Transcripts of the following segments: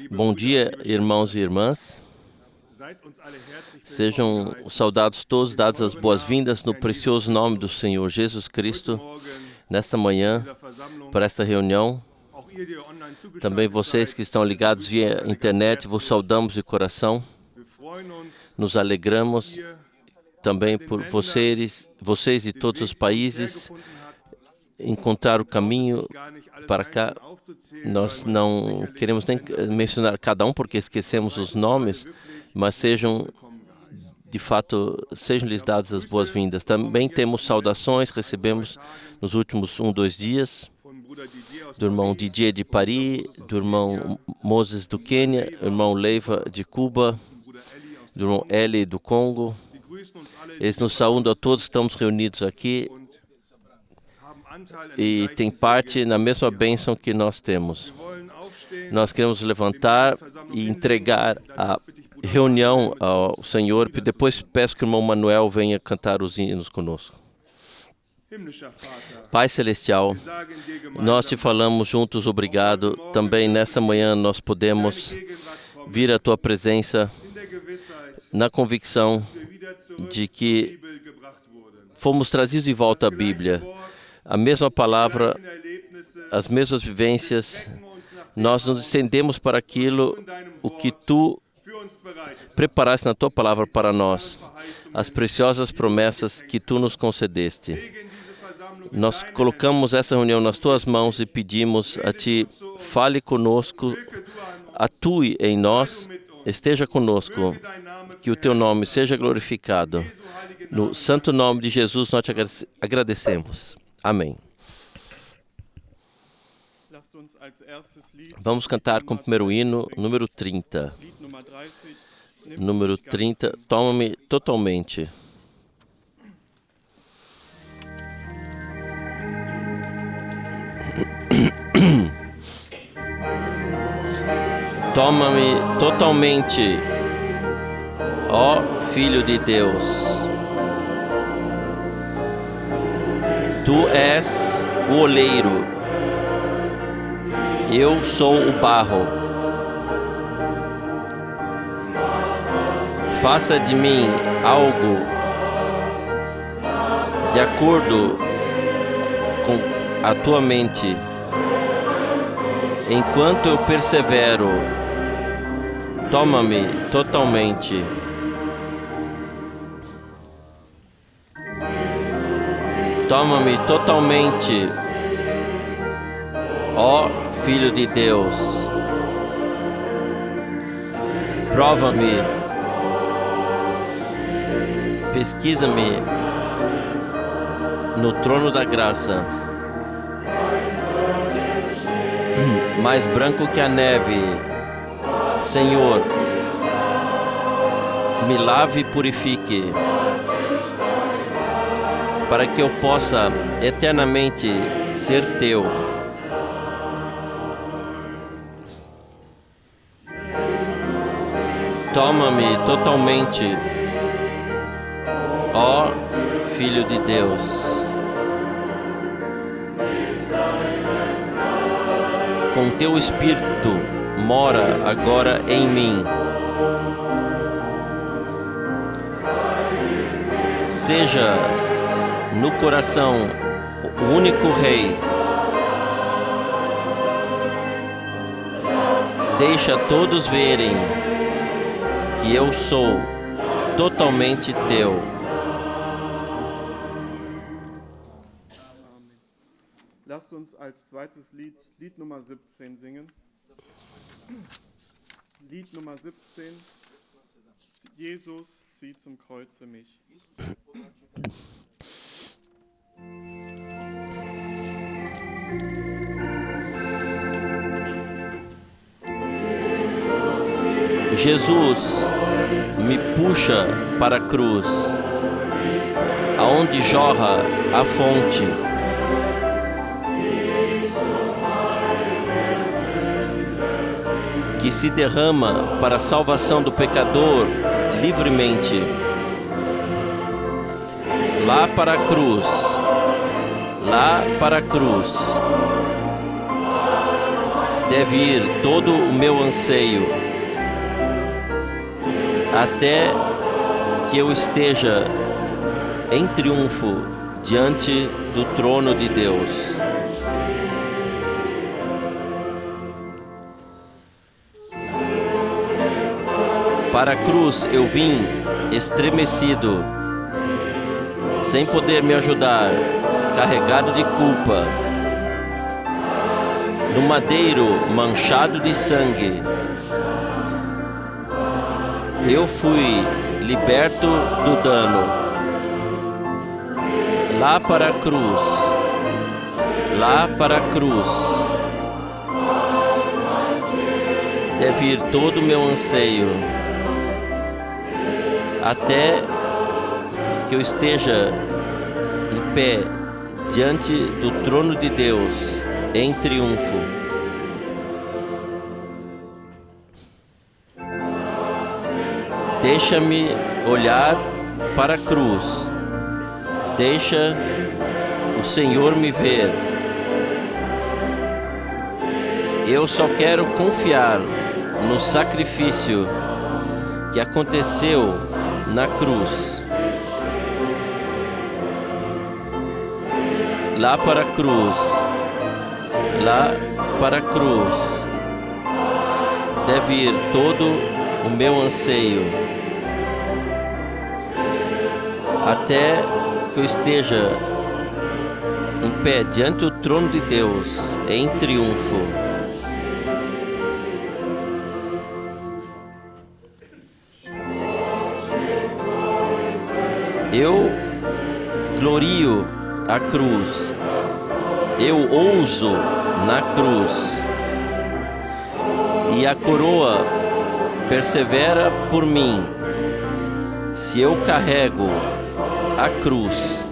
Bom dia, irmãos e irmãs. Sejam saudados todos, dadas as boas-vindas no precioso nome do Senhor Jesus Cristo, nesta manhã, para esta reunião. Também vocês que estão ligados via internet, vos saudamos de coração. Nos alegramos também por vocês de todos os países encontrar o caminho para cá. Nós não queremos nem mencionar cada um porque esquecemos os nomes, mas de fato, sejam-lhes dadas as boas-vindas. Também temos saudações, recebemos nos últimos 2 dias, do irmão Didier de Paris, do irmão Moses do Quênia, do irmão Leiva de Cuba, do irmão Eli do Congo. Eles nos saúdam a todos que estamos reunidos aqui e tem parte na mesma bênção que nós temos. Nós queremos levantar e entregar a reunião ao Senhor. Depois peço que o irmão Manuel venha cantar os hinos conosco. Pai Celestial, nós te falamos juntos obrigado. Também nessa manhã nós podemos vir à tua presença na convicção de que fomos trazidos de volta à Bíblia. A mesma palavra, as mesmas vivências, nós nos estendemos para aquilo o que tu preparaste na tua palavra para nós, as preciosas promessas que tu nos concedeste. Nós colocamos essa reunião nas tuas mãos e pedimos a ti, fale conosco, atue em nós, esteja conosco, que o teu nome seja glorificado. No santo nome de Jesus nós te agradecemos. Amém. Vamos cantar com o primeiro hino, número 30. Número 30, toma-me totalmente. Toma-me totalmente, ó Filho de Deus. Tu és o oleiro, eu sou o barro. Faça de mim algo de acordo com a tua mente. Enquanto eu persevero, toma-me totalmente. Toma-me totalmente, ó Filho de Deus. Prova-me, pesquisa-me no trono da graça, mais branco que a neve. Senhor, me lave e purifique, para que eu possa eternamente ser teu. Toma-me totalmente, ó Filho de Deus. Com teu Espírito mora agora em mim. Sejas no coração o único Rei. Deixa todos verem que eu sou totalmente teu. Lasst uns als zweites Lied, Lied Nummer 17 singen. Lied Nummer 17. Jesus zieht zum Kreuze mich. Jesus me puxa para a cruz, aonde jorra a fonte. Que se derrama para a salvação do pecador livremente. Lá para a cruz, lá para a cruz. deve ir todo o meu anseio, até que eu esteja em triunfo diante do trono de Deus. Para a cruz eu vim estremecido, sem poder me ajudar, carregado de culpa, no madeiro manchado de sangue. Eu fui liberto do dano. Lá para a cruz, lá para a cruz, deve ir todo o meu anseio, até que eu esteja em pé diante do trono de Deus em triunfo. Deixa-me olhar para a cruz. Deixa o Senhor me ver. Eu só quero confiar no sacrifício que aconteceu na cruz. Lá para a cruz, lá para a cruz, deve ir todo o meu anseio, até que eu esteja em pé diante do trono de Deus em triunfo. Eu glorio a cruz, eu ouso na cruz, e a coroa persevera por mim, se eu carrego a cruz.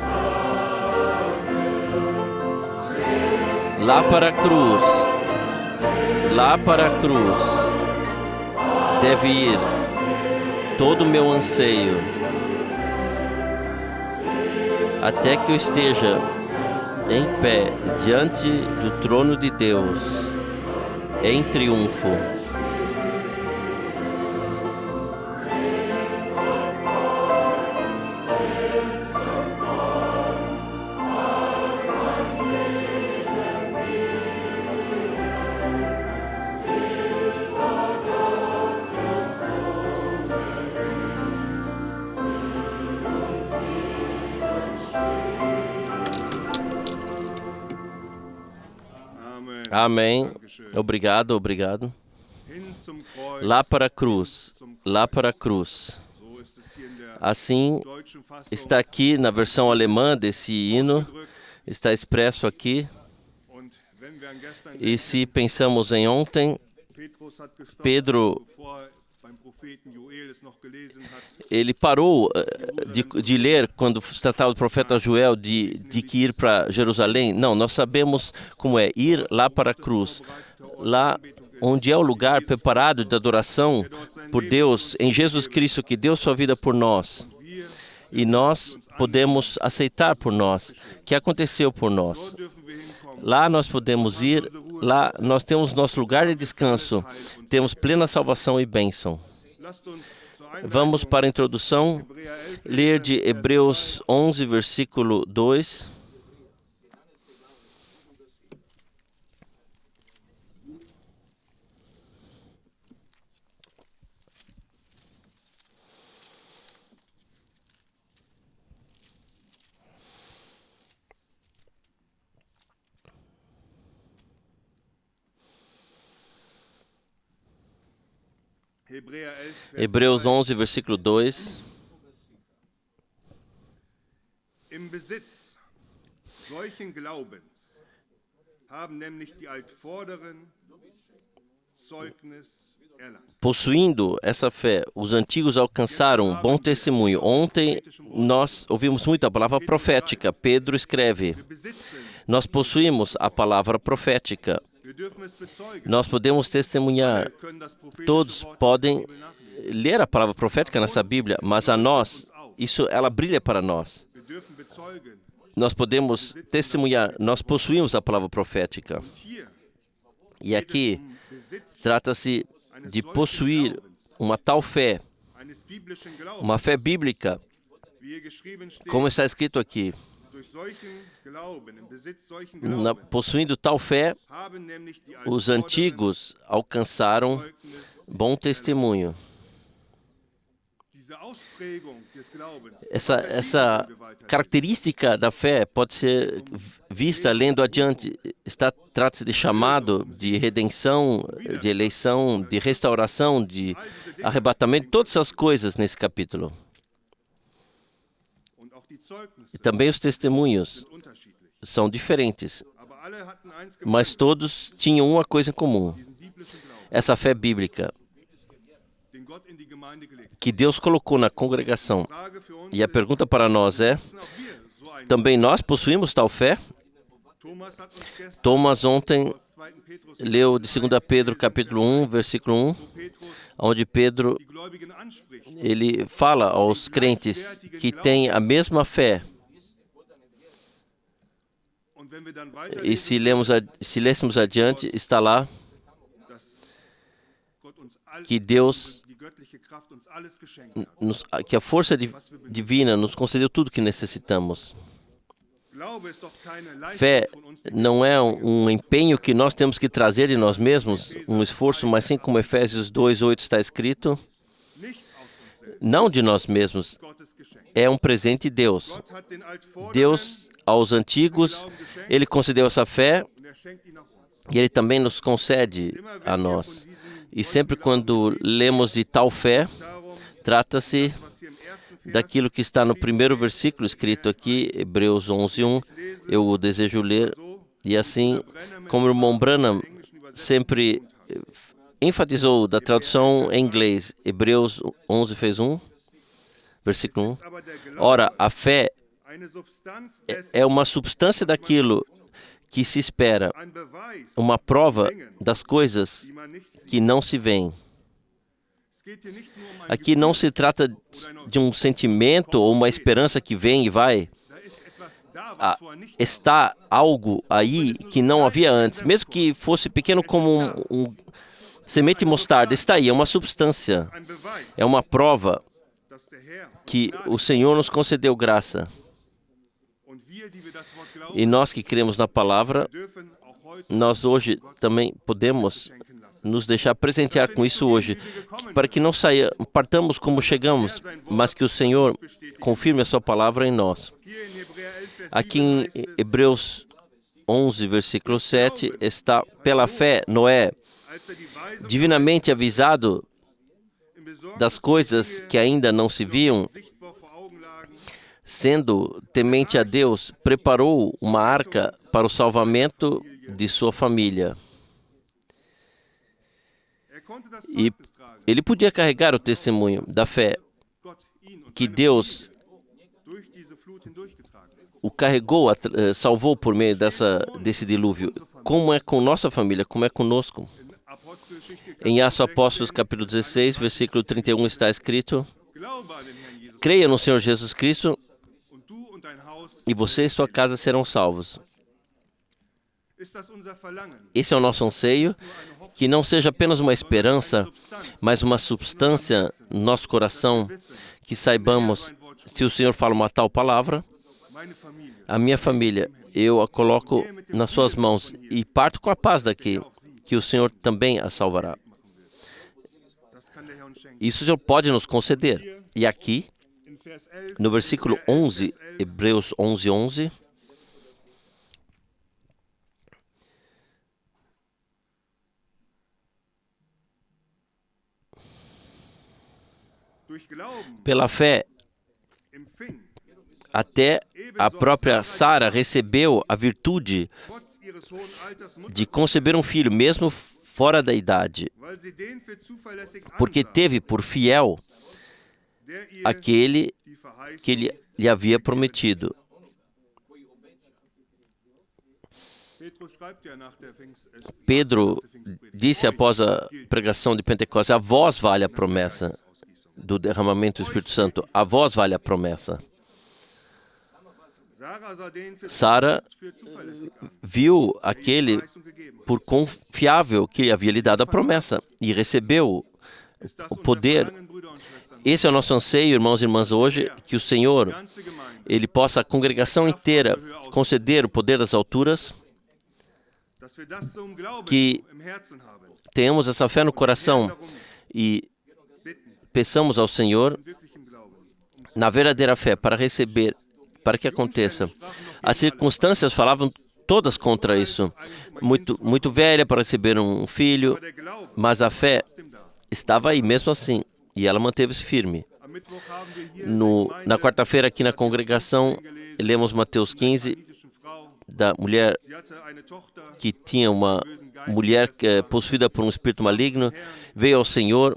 Lá para a cruz, lá para a cruz, deve ir todo o meu anseio, até que eu esteja em pé diante do trono de Deus, em triunfo. Amém. Obrigado, obrigado. Lá para a cruz, lá para a cruz. Assim está aqui na versão alemã desse hino, está expresso aqui. E se pensamos em ontem, Pedro, ele parou de ler quando se tratava do profeta Joel de que ir para Jerusalém. Não, nós sabemos como é ir lá para a cruz, lá onde é o lugar preparado de adoração por Deus, em Jesus Cristo, que deu sua vida por nós. E nós podemos aceitar por nós, que aconteceu por nós. Lá nós podemos ir, lá nós temos nosso lugar de descanso, temos plena salvação e bênção. Vamos para a introdução, ler de Hebreus 11, versículo 2. Hebreus 11, versículo 2. Im Besitz solchen Glaubens haben nämlich die Altvorderen Zeugnis erlangt. Possuindo essa fé, os antigos alcançaram bom testemunho. Ontem nós ouvimos muito a palavra profética. Pedro escreve: nós possuímos a palavra profética. Nós podemos testemunhar. Todos podem ler a palavra profética nessa Bíblia, mas a nós, ela brilha para nós. Nós podemos testemunhar, nós possuímos a palavra profética. E aqui trata-se de possuir uma tal fé, uma fé bíblica, como está escrito aqui. Possuindo tal fé, os antigos alcançaram bom testemunho. Essa característica da fé pode ser vista lendo adiante. Trata-se de chamado, de redenção, de eleição, de restauração, de arrebatamento, todas essas coisas nesse capítulo. E também os testemunhos são diferentes, mas todos tinham uma coisa em comum: essa fé bíblica que Deus colocou na congregação. E a pergunta para nós é: também nós possuímos tal fé? Thomas ontem leu de 2 Pedro capítulo 1, versículo 1, onde Pedro ele fala aos crentes que têm a mesma fé. E se lêssemos adiante, está lá que Deus, que a força divina nos concedeu tudo que necessitamos. Fé não é um empenho que nós temos que trazer de nós mesmos, um esforço, mas sim como Efésios 2:8 está escrito, não de nós mesmos, é um presente de Deus. Deus, aos antigos, Ele concedeu essa fé e Ele também nos concede a nós. E sempre quando lemos de tal fé, trata-se daquilo que está no primeiro versículo escrito aqui, Hebreus 11:1. Eu o desejo ler. E assim, como o irmão Branham sempre enfatizou da tradução em inglês, Hebreus 11:1, versículo 1. Ora, a fé é uma substância daquilo que se espera, uma prova das coisas que não se veem. Aqui não se trata de um sentimento ou uma esperança que vem e vai. Está algo aí que não havia antes, mesmo que fosse pequeno como um semente de mostarda, está aí, é uma substância, é uma prova que o Senhor nos concedeu graça. E nós que cremos na palavra, nós hoje também podemos nos deixar presentear com isso hoje, para que não partamos como chegamos, mas que o Senhor confirme a sua palavra em nós. Aqui em Hebreus 11, versículo 7, está: pela fé, Noé, divinamente avisado das coisas que ainda não se viam, sendo temente a Deus, preparou uma arca para o salvamento de sua família. E ele podia carregar o testemunho da fé, que Deus o carregou, salvou por meio desse dilúvio. Como é com nossa família, como é conosco? Em Atos Apóstolos, capítulo 16, versículo 31, está escrito: creia no Senhor Jesus Cristo e você e sua casa serão salvos. Esse é o nosso anseio, que não seja apenas uma esperança, mas uma substância no nosso coração, que saibamos, se o Senhor fala uma tal palavra, a minha família, eu a coloco nas suas mãos e parto com a paz daqui, que o Senhor também a salvará. Isso o Senhor pode nos conceder. E aqui, no versículo 11, Hebreus 11:11, pela fé, até a própria Sara recebeu a virtude de conceber um filho, mesmo fora da idade, porque teve por fiel aquele que lhe havia prometido. Pedro disse após a pregação de Pentecostes: a vós vale a promessa do derramamento do Espírito Santo, a vós vale a promessa. Sara viu aquele por confiável que havia lhe dado a promessa e recebeu o poder. Esse é o nosso anseio, irmãos e irmãs, hoje, que o Senhor, Ele possa, a congregação inteira, conceder o poder das alturas, que tenhamos essa fé no coração e peçamos ao Senhor, na verdadeira fé, para receber, para que aconteça. As circunstâncias falavam todas contra isso. Muito velha para receber um filho, mas a fé estava aí mesmo assim, e ela manteve-se firme. Na quarta-feira, aqui na congregação, lemos Mateus 15, da mulher que tinha uma mulher possuída por um espírito maligno, veio ao Senhor,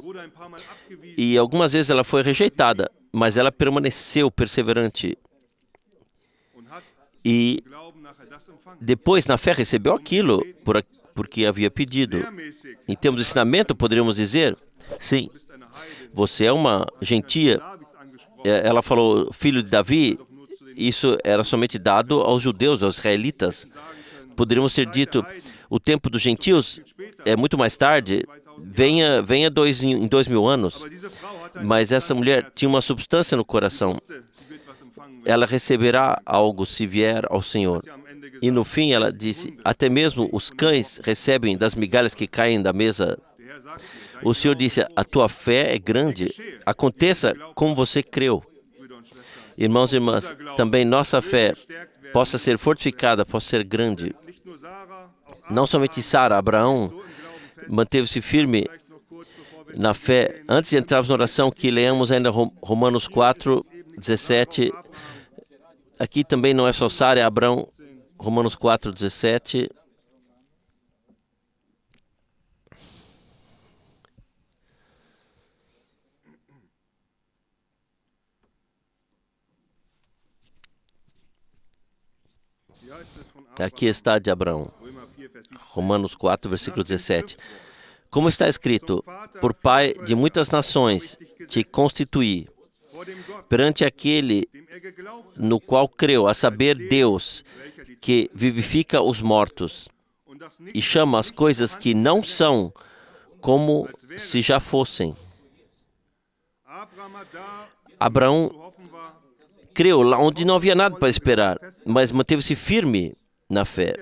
e algumas vezes ela foi rejeitada, mas ela permaneceu perseverante. E depois, na fé, recebeu aquilo porque havia pedido. Em termos de ensinamento, poderíamos dizer, sim, você é uma gentia. Ela falou, filho de Davi, isso era somente dado aos judeus, aos israelitas. Poderíamos ter dito, o tempo dos gentios é muito mais tarde, venha em 2000 anos. Mas essa mulher tinha uma substância no coração. Ela receberá algo se vier ao Senhor. E no fim ela disse, até mesmo os cães recebem das migalhas que caem da mesa. O Senhor disse, a tua fé é grande, aconteça como você creu. Irmãos e irmãs, também nossa fé possa ser fortificada, possa ser grande. Não somente Sara, Abraão manteve-se firme na fé. Antes de entrarmos na oração, que leamos ainda Romanos 4, 17. Aqui também não é só Sara, é Abraão. Romanos 4, 17. Aqui está de Abraão. Romanos 4, versículo 17. Como está escrito, por pai de muitas nações te constituí, perante aquele no qual creu, a saber, Deus, que vivifica os mortos e chama as coisas que não são como se já fossem. Abraão creu lá onde não havia nada para esperar, mas manteve-se firme na fé,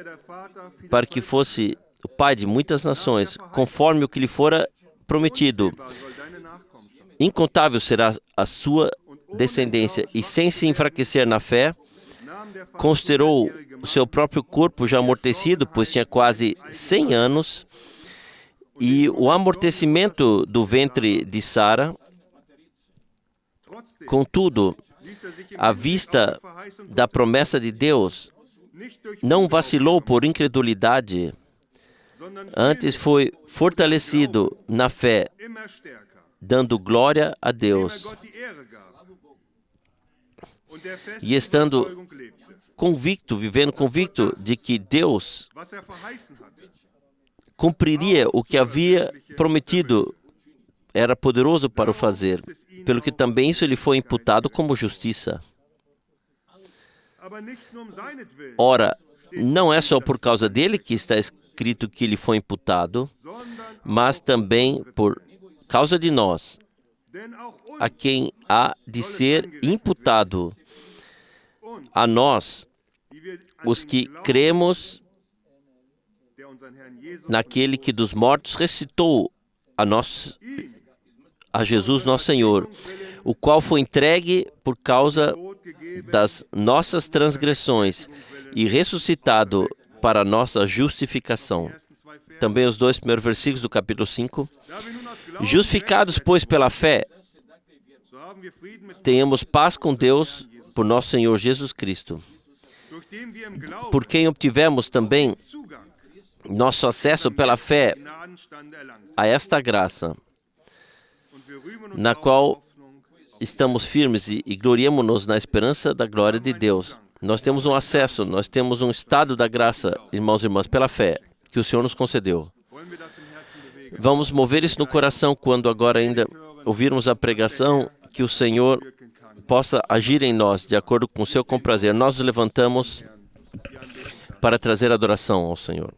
para que fosse o pai de muitas nações, conforme o que lhe fora prometido. Incontável será a sua descendência, e sem se enfraquecer na fé, considerou o seu próprio corpo já amortecido, pois tinha quase 100 anos, e o amortecimento do ventre de Sara. Contudo, à vista da promessa de Deus, não vacilou por incredulidade, antes foi fortalecido na fé, dando glória a Deus. E estando convicto, vivendo convicto de que Deus cumpriria o que havia prometido, era poderoso para o fazer, pelo que também isso lhe foi imputado como justiça. Ora, não é só por causa dele que está escrito que lhe foi imputado, mas também por causa de nós, a quem há de ser imputado, a nós, os que cremos naquele que dos mortos ressuscitou a Jesus nosso Senhor, o qual foi entregue por causa das nossas transgressões e ressuscitado para a nossa justificação. Também os 2 primeiros versículos do capítulo 5. Justificados, pois, pela fé, tenhamos paz com Deus por nosso Senhor Jesus Cristo, por quem obtivemos também nosso acesso pela fé a esta graça, na qual estamos firmes e gloriamo-nos na esperança da glória de Deus. Nós temos um acesso, nós temos um estado da graça, irmãos e irmãs, pela fé que o Senhor nos concedeu. Vamos mover isso no coração quando agora ainda ouvirmos a pregação, que o Senhor possa agir em nós de acordo com o seu comprazer. Nós nos levantamos para trazer adoração ao Senhor.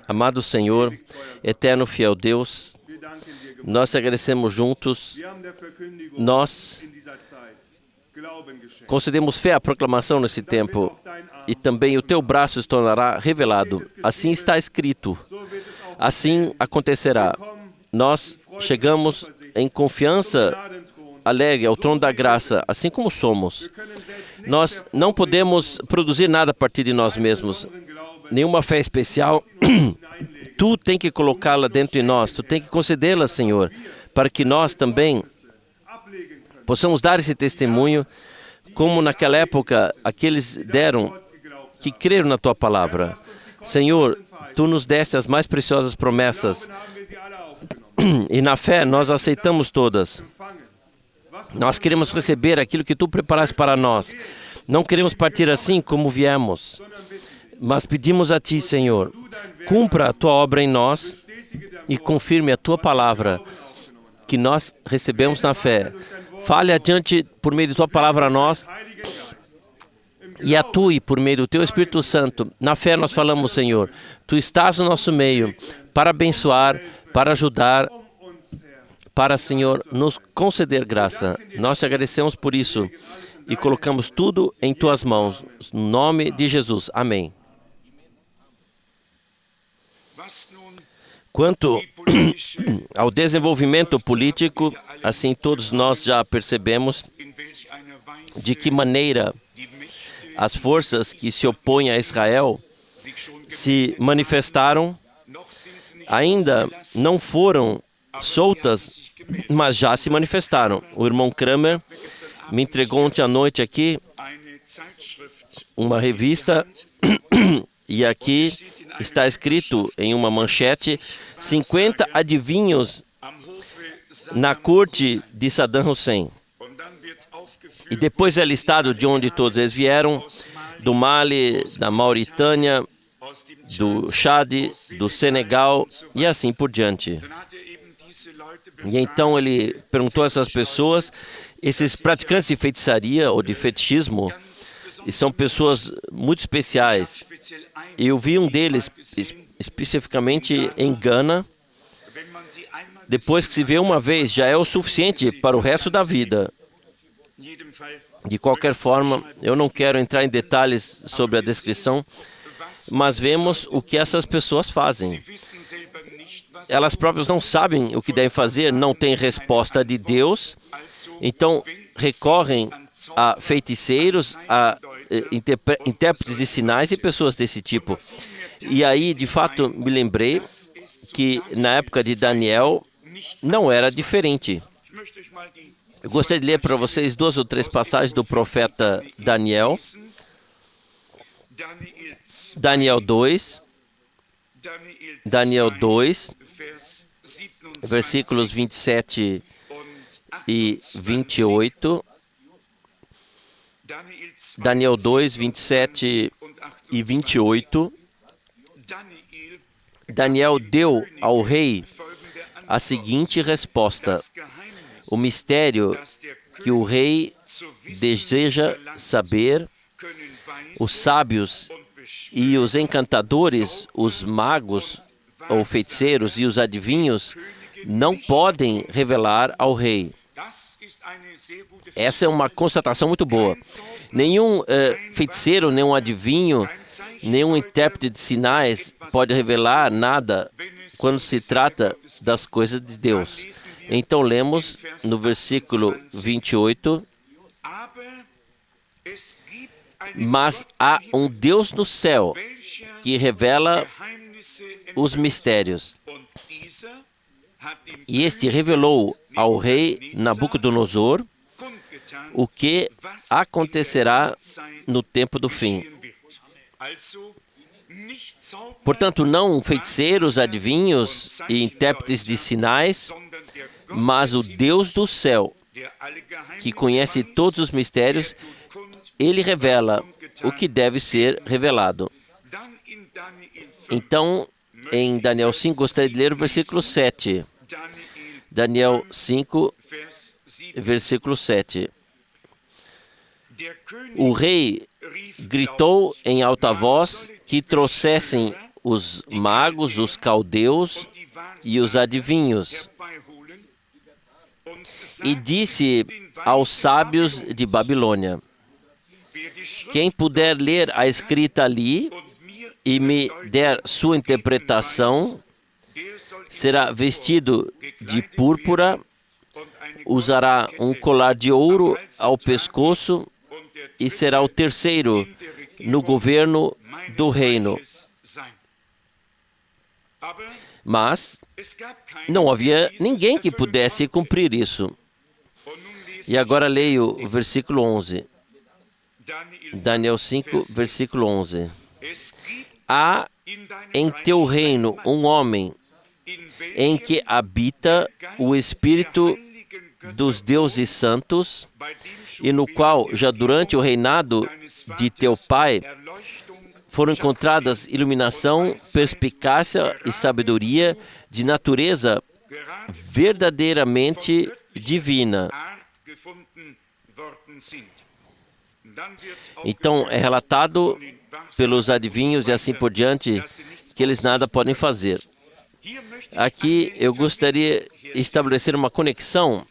Amado Senhor, eterno fiel Deus, nós te agradecemos juntos. Nós concedemos fé à proclamação nesse tempo, e também o teu braço se tornará revelado. Assim está escrito. Assim acontecerá. Nós chegamos em confiança alegre ao trono da graça, assim como somos. Nós não podemos produzir nada a partir de nós mesmos. Nenhuma fé especial. Tu tem que colocá-la dentro de nós. Tu tem que concedê-la, Senhor, para que nós também possamos dar esse testemunho, como naquela época aqueles deram que creram na tua palavra. Senhor, tu nos deste as mais preciosas promessas e na fé nós aceitamos todas. Nós queremos receber aquilo que tu preparaste para nós. Não queremos partir assim como viemos, mas pedimos a ti, Senhor, cumpra a tua obra em nós e confirme a tua palavra que nós recebemos na fé. Fale adiante por meio de tua palavra a nós e atue por meio do teu Espírito Santo. Na fé nós falamos, Senhor, tu estás no nosso meio para abençoar, para ajudar, para, Senhor, nos conceder graça. Nós te agradecemos por isso e colocamos tudo em tuas mãos. No nome de Jesus. Amém. Quanto ao desenvolvimento político, assim todos nós já percebemos de que maneira as forças que se opõem a Israel se manifestaram. Ainda não foram soltas, mas já se manifestaram. O irmão Kramer me entregou ontem à noite aqui uma revista e aqui está escrito em uma manchete: 50 adivinhos na corte de Saddam Hussein. E depois é listado de onde todos eles vieram: do Mali, da Mauritânia, do Chad, do Senegal e assim por diante. E então ele perguntou a essas pessoas, esses praticantes de feitiçaria ou de fetichismo, e são pessoas muito especiais. Eu vi um deles especificamente em Gana. Depois que se vê uma vez, já é o suficiente para o resto da vida. De qualquer forma, eu não quero entrar em detalhes sobre a descrição, mas vemos o que essas pessoas fazem. Elas próprias não sabem o que devem fazer, não têm resposta de Deus, então recorrem a feiticeiros, a intérpretes de sinais e pessoas desse tipo. E aí, de fato, me lembrei que na época de Daniel não era diferente. Eu gostaria de ler para vocês 2 ou 3 passagens do profeta Daniel. Daniel 2, versículos 27 e 28. Daniel 2, 27 e 28. Daniel deu ao rei a seguinte resposta: o mistério que o rei deseja saber, os sábios e os encantadores, os magos ou feiticeiros e os adivinhos não podem revelar ao rei. Essa é uma constatação muito boa. Nenhum feiticeiro, nenhum adivinho, nenhum intérprete de sinais pode revelar nada quando se trata das coisas de Deus. Então lemos no versículo 28, mas há um Deus no céu que revela os mistérios. E este revelou ao rei Nabucodonosor o que acontecerá no tempo do fim. Portanto, não feiticeiros, adivinhos e intérpretes de sinais, mas o Deus do céu, que conhece todos os mistérios, ele revela o que deve ser revelado. Então, em Daniel 5, gostaria de ler o versículo 7. Daniel 5, versículo 7. O rei gritou em alta voz que trouxessem os magos, os caldeus e os adivinhos. E disse aos sábios de Babilônia: quem puder ler a escrita ali e me der sua interpretação, será vestido de púrpura, usará um colar de ouro ao pescoço e será o terceiro no governo do reino. Mas não havia ninguém que pudesse cumprir isso. E agora leio o versículo 11. Daniel 5, versículo 11. Há em teu reino um homem em que habita o Espírito dos deuses santos, e no qual, já durante o reinado de teu pai, foram encontradas iluminação, perspicácia e sabedoria de natureza verdadeiramente divina. Então, é relatado pelos adivinhos e assim por diante que eles nada podem fazer. Aqui eu gostaria de estabelecer uma conexão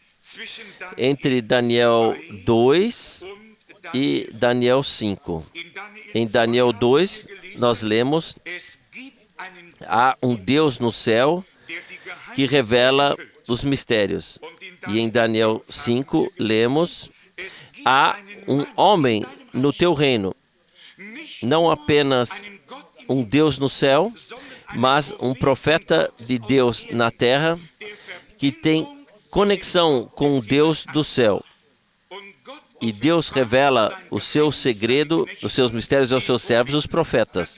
entre Daniel 2 e Daniel 5. Em Daniel 2, nós lemos: há um Deus no céu que revela os mistérios. E em Daniel 5, lemos: há um homem no teu reino, não apenas um Deus no céu, mas um profeta de Deus na terra que tem conexão com o Deus do céu. E Deus revela o seu segredo, os seus mistérios aos seus servos, os profetas.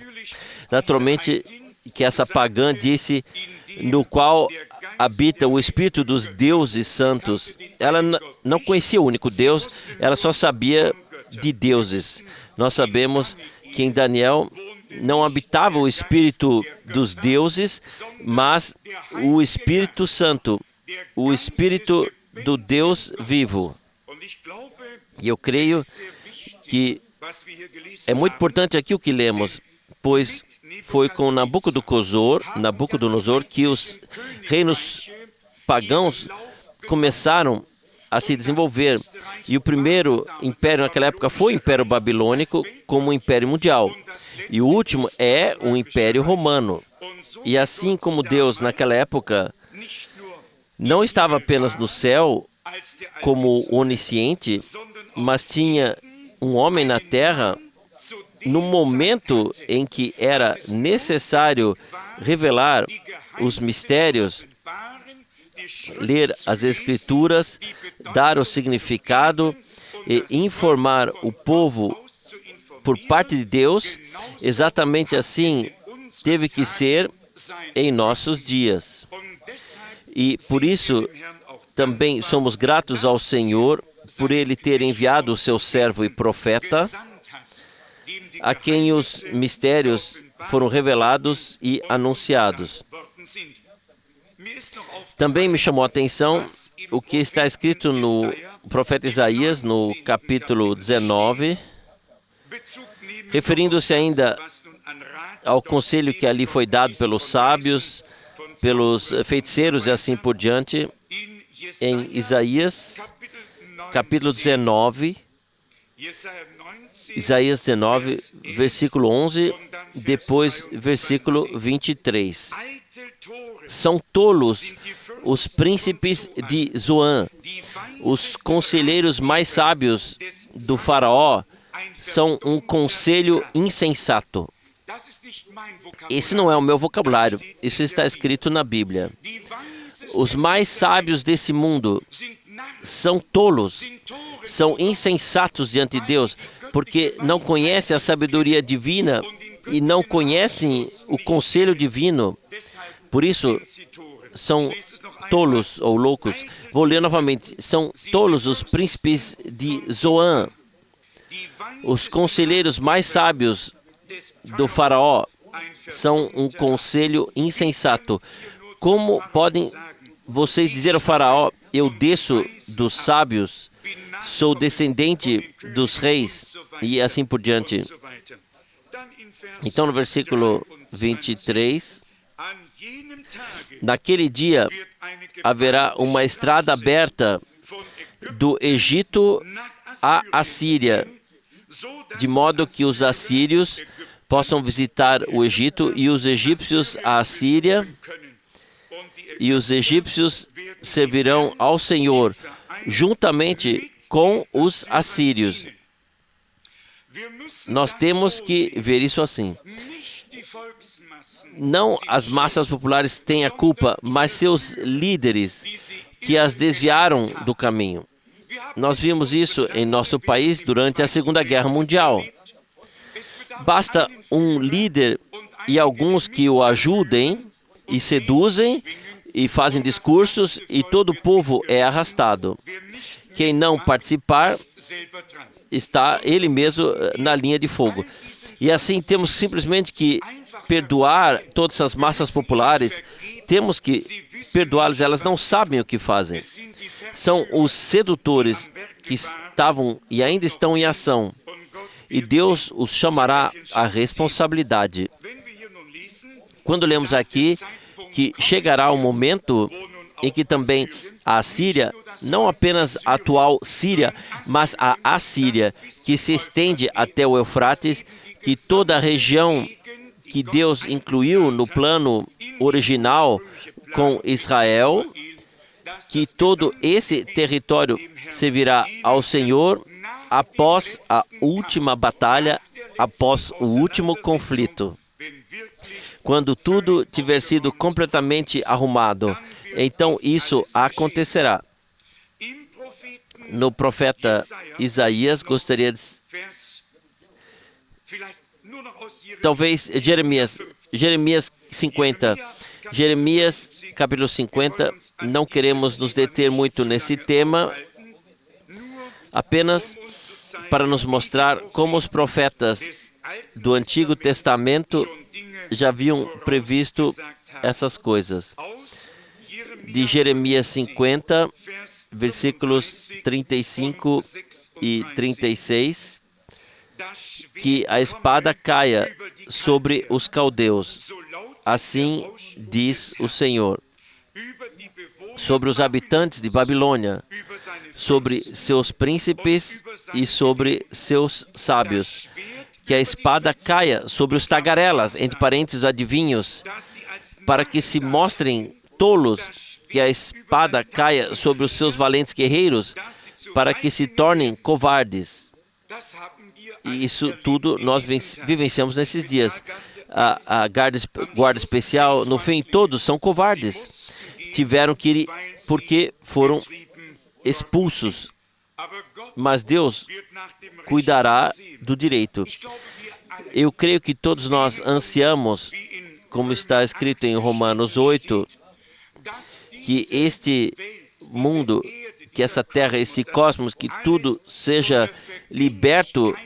Naturalmente, que essa pagã disse, no qual habita o Espírito dos deuses santos. Ela não conhecia o único Deus, ela só sabia de deuses. Nós sabemos que em Daniel não habitava o Espírito dos deuses, mas o Espírito Santo, o Espírito do Deus vivo. E eu creio que é muito importante aqui o que lemos, pois foi com Nabucodonosor que os reinos pagãos começaram a se desenvolver. E o primeiro império naquela época foi o Império Babilônico como Império Mundial. E o último é o Império Romano. E assim como Deus naquela época não estava apenas no céu como onisciente, mas tinha um homem na terra no momento em que era necessário revelar os mistérios, ler as Escrituras, dar o significado e informar o povo por parte de Deus. Exatamente assim teve que ser em nossos dias. E por isso também somos gratos ao Senhor por Ele ter enviado o seu servo e profeta, a quem os mistérios foram revelados e anunciados. Também me chamou a atenção o que está escrito no profeta Isaías, no capítulo 19, referindo-se ainda ao conselho que ali foi dado pelos sábios, pelos feiticeiros e assim por diante. Em Isaías, capítulo 19, Isaías 19, versículo 11, depois versículo 23. São tolos os príncipes de Zoan, os conselheiros mais sábios do faraó são um conselho insensato. Esse não é o meu vocabulário, isso está escrito na Bíblia. Os mais sábios desse mundo são tolos, são insensatos diante de Deus, porque não conhecem a sabedoria divina e não conhecem o conselho divino. Por isso, são tolos ou loucos. Vou ler novamente. São tolos os príncipes de Zoan, os conselheiros mais sábios do faraó são um conselho insensato. Como podem vocês dizer ao faraó, eu desço dos sábios, sou descendente dos reis, e assim por diante. Então, no versículo 23, naquele dia haverá uma estrada aberta do Egito à Assíria, de modo que os assírios possam visitar o Egito e os egípcios a Assíria, e os egípcios servirão ao Senhor juntamente com os assírios. Nós temos que ver isso assim. Não as massas populares têm a culpa, mas seus líderes que as desviaram do caminho. Nós vimos isso em nosso país durante a Segunda Guerra Mundial. Basta um líder e alguns que o ajudem e seduzem e fazem discursos e todo o povo é arrastado. Quem não participar está ele mesmo na linha de fogo. E assim temos simplesmente que perdoar todas as massas populares. Temos que perdoá-las, elas não sabem o que fazem. São os sedutores que estavam e ainda estão em ação. E Deus os chamará à responsabilidade. Quando lemos aqui que chegará o momento em que também a Síria, não apenas a atual Síria, mas a Assíria, que se estende até o Eufrates, que toda a região que Deus incluiu no plano original com Israel, que todo esse território servirá ao Senhor após a última batalha, após o último conflito. Quando tudo tiver sido completamente arrumado, então isso acontecerá. No profeta Isaías, gostaria de... Talvez Jeremias 50. Jeremias, capítulo 50, não queremos nos deter muito nesse tema, apenas para nos mostrar como os profetas do Antigo Testamento já haviam previsto essas coisas. De Jeremias 50, versículos 35 e 36, que a espada caia sobre os caldeus. Assim diz o Senhor, sobre os habitantes de Babilônia, sobre seus príncipes e sobre seus sábios. Que a espada caia sobre os tagarelas, entre parênteses, adivinhos, para que se mostrem tolos. Que a espada caia sobre os seus valentes guerreiros, para que se tornem covardes. E isso tudo nós vivenciamos nesses dias. A guarda especial, no fim, todos são covardes. Tiveram que ir porque foram expulsos. Mas Deus cuidará do direito. Eu creio que todos nós ansiamos, como está escrito em Romanos 8, que este mundo, que essa terra, esse cosmos, que tudo seja liberto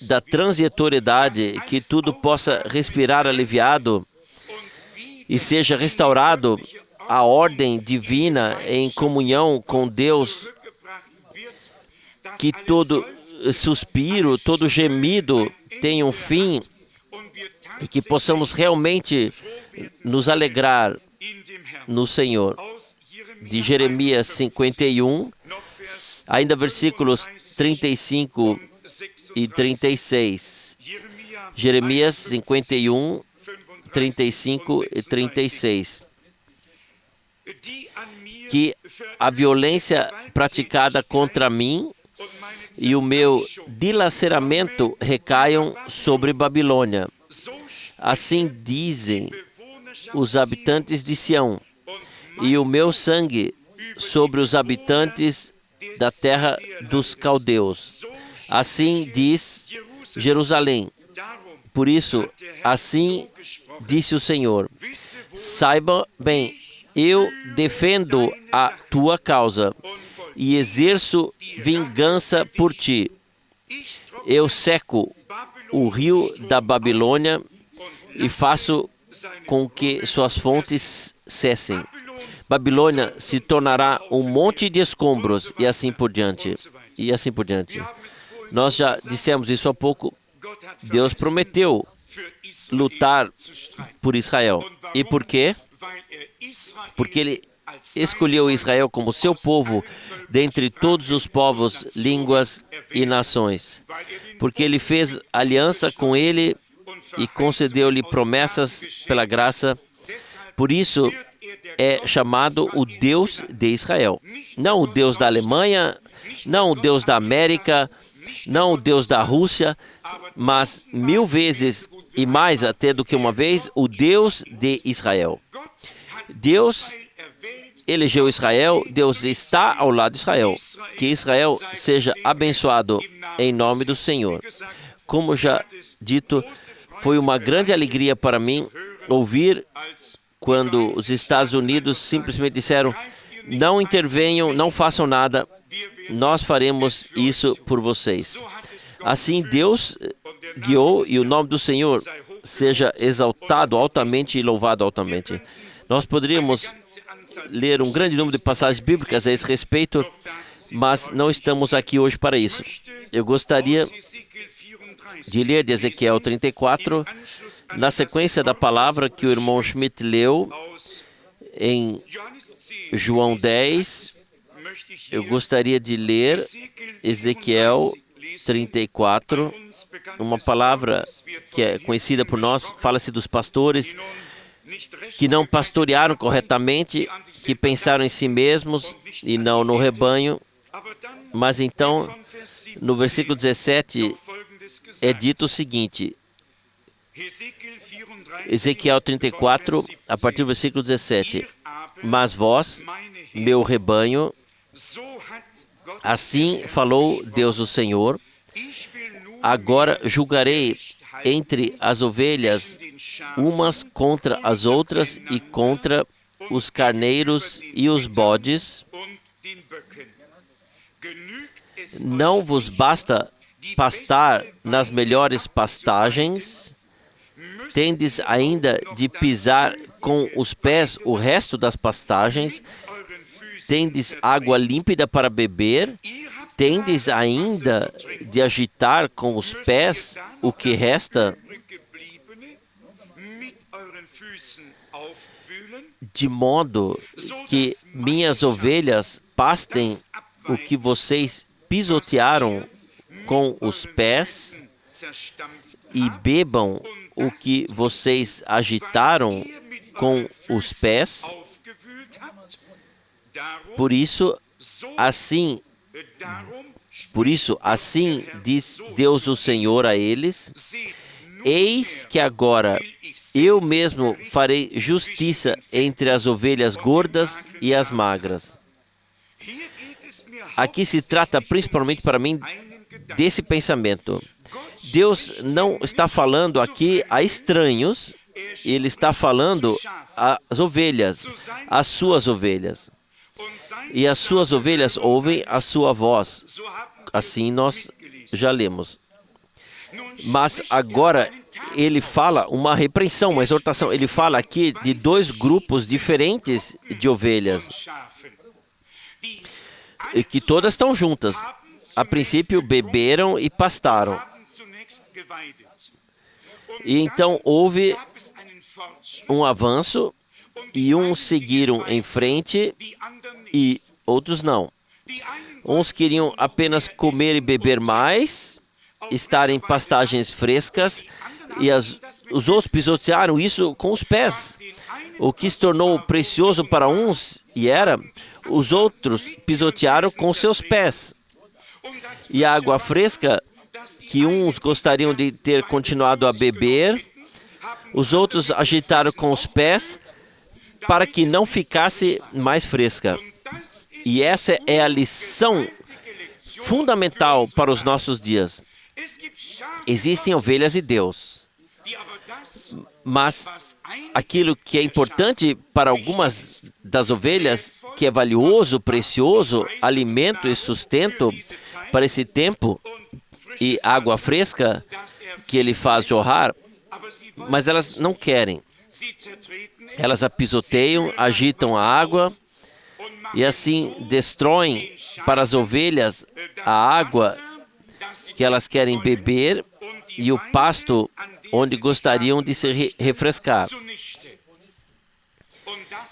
da transitoriedade, que tudo possa respirar aliviado e seja restaurado a ordem divina em comunhão com Deus, que todo suspiro, todo gemido tenha um fim e que possamos realmente nos alegrar no Senhor. De Jeremias 51, ainda versículos 35 e 36. Jeremias 51, 35 e 36. Que a violência praticada contra mim e o meu dilaceramento recaiam sobre Babilônia. Assim dizem os habitantes de Sião, e o meu sangue sobre os habitantes da terra dos caldeus. Assim diz Jerusalém. Por isso, assim disse o Senhor: saiba bem, eu defendo a tua causa e exerço vingança por ti. Eu seco o rio da Babilônia e faço com que suas fontes cessem. Babilônia se tornará um monte de escombros e assim por diante. E assim por diante. Nós já dissemos isso há pouco. Deus prometeu lutar por Israel. E por quê? Porque Ele escolheu Israel como seu povo dentre todos os povos, línguas e nações. Porque Ele fez aliança com Ele e concedeu-lhe promessas pela graça. Por isso é chamado o Deus de Israel. Não o Deus da Alemanha, não o Deus da América, não o Deus da Rússia, mas 1000 vezes e mais até do que uma vez, o Deus de Israel. Deus elegeu Israel, Deus está ao lado de Israel. Que Israel seja abençoado em nome do Senhor. Como já dito, foi uma grande alegria para mim ouvir quando os Estados Unidos simplesmente disseram: não intervenham, não façam nada, nós faremos isso por vocês. Assim Deus guiou e o nome do Senhor seja exaltado altamente e louvado altamente. Nós poderíamos ler um grande número de passagens bíblicas a esse respeito, mas não estamos aqui hoje para isso. Eu gostaria de ler de Ezequiel 34, na sequência da palavra que o irmão Schmidt leu em João 10, eu gostaria de ler Ezequiel 34, uma palavra que é conhecida por nós. Fala-se dos pastores que não pastorearam corretamente, que pensaram em si mesmos e não no rebanho. Mas então, no versículo 17, é dito o seguinte, Ezequiel 34, a partir do versículo 17. Mas vós, meu rebanho, assim falou Deus o Senhor, agora julgarei entre as ovelhas umas contra as outras e contra os carneiros e os bodes. Não vos basta pastar nas melhores pastagens? Tendes ainda de pisar com os pés o resto das pastagens? Tendes água límpida para beber? Tendes ainda de agitar com os pés o que resta? De modo que minhas ovelhas pastem o que vocês pisotearam com os pés e bebam o que vocês agitaram com os pés? Por isso, assim diz Deus o Senhor a eles: eis que agora eu mesmo farei justiça entre as ovelhas gordas e as magras. Aqui se trata principalmente para mim desse pensamento. Deus não está falando aqui a estranhos, Ele está falando às ovelhas, às suas ovelhas. E as suas ovelhas ouvem a sua voz. Assim nós já lemos. Mas agora ele fala uma repreensão, uma exortação. Ele fala aqui de dois grupos diferentes de ovelhas, e que todas estão juntas. A princípio beberam e pastaram. E então houve um avanço, e uns seguiram em frente e outros não. Uns queriam apenas comer e beber mais, estar em pastagens frescas, e os outros pisotearam isso com os pés. O que se tornou precioso para uns, os outros pisotearam com seus pés. E a água fresca, que uns gostariam de ter continuado a beber, os outros agitaram com os pés para que não ficasse mais fresca. E essa é a lição fundamental para os nossos dias. Existem ovelhas de Deus, mas aquilo que é importante para algumas das ovelhas, que é valioso, precioso, alimento e sustento para esse tempo, e água fresca que ele faz jorrar, mas elas não querem. Elas a pisoteiam, agitam a água e assim destroem para as ovelhas a água que elas querem beber e o pasto onde gostariam de se refrescar.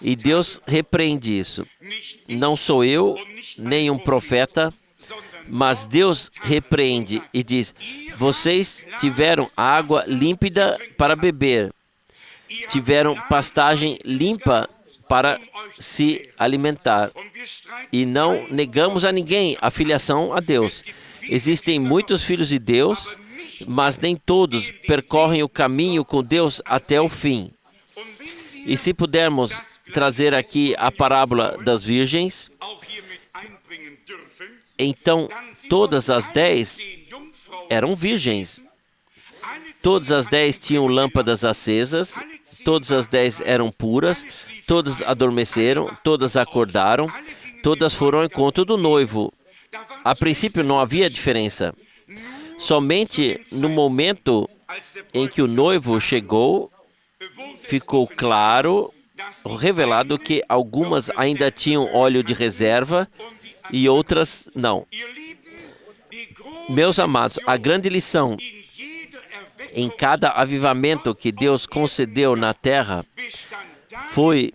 E Deus repreende isso. Não sou eu, nem um profeta, mas Deus repreende e diz: vocês tiveram água límpida para beber, tiveram pastagem limpa para se alimentar. E não negamos a ninguém a filiação a Deus. Existem muitos filhos de Deus, mas nem todos percorrem o caminho com Deus até o fim. E se pudermos trazer aqui a parábola das virgens, então todas as 10 eram virgens. Todas as 10 tinham lâmpadas acesas, todas as 10 eram puras, todas adormeceram, todas acordaram, todas foram ao encontro do noivo. A princípio não havia diferença. Somente no momento em que o noivo chegou, ficou claro, revelado que algumas ainda tinham óleo de reserva e outras não. Meus amados, a grande lição em cada avivamento que Deus concedeu na terra foi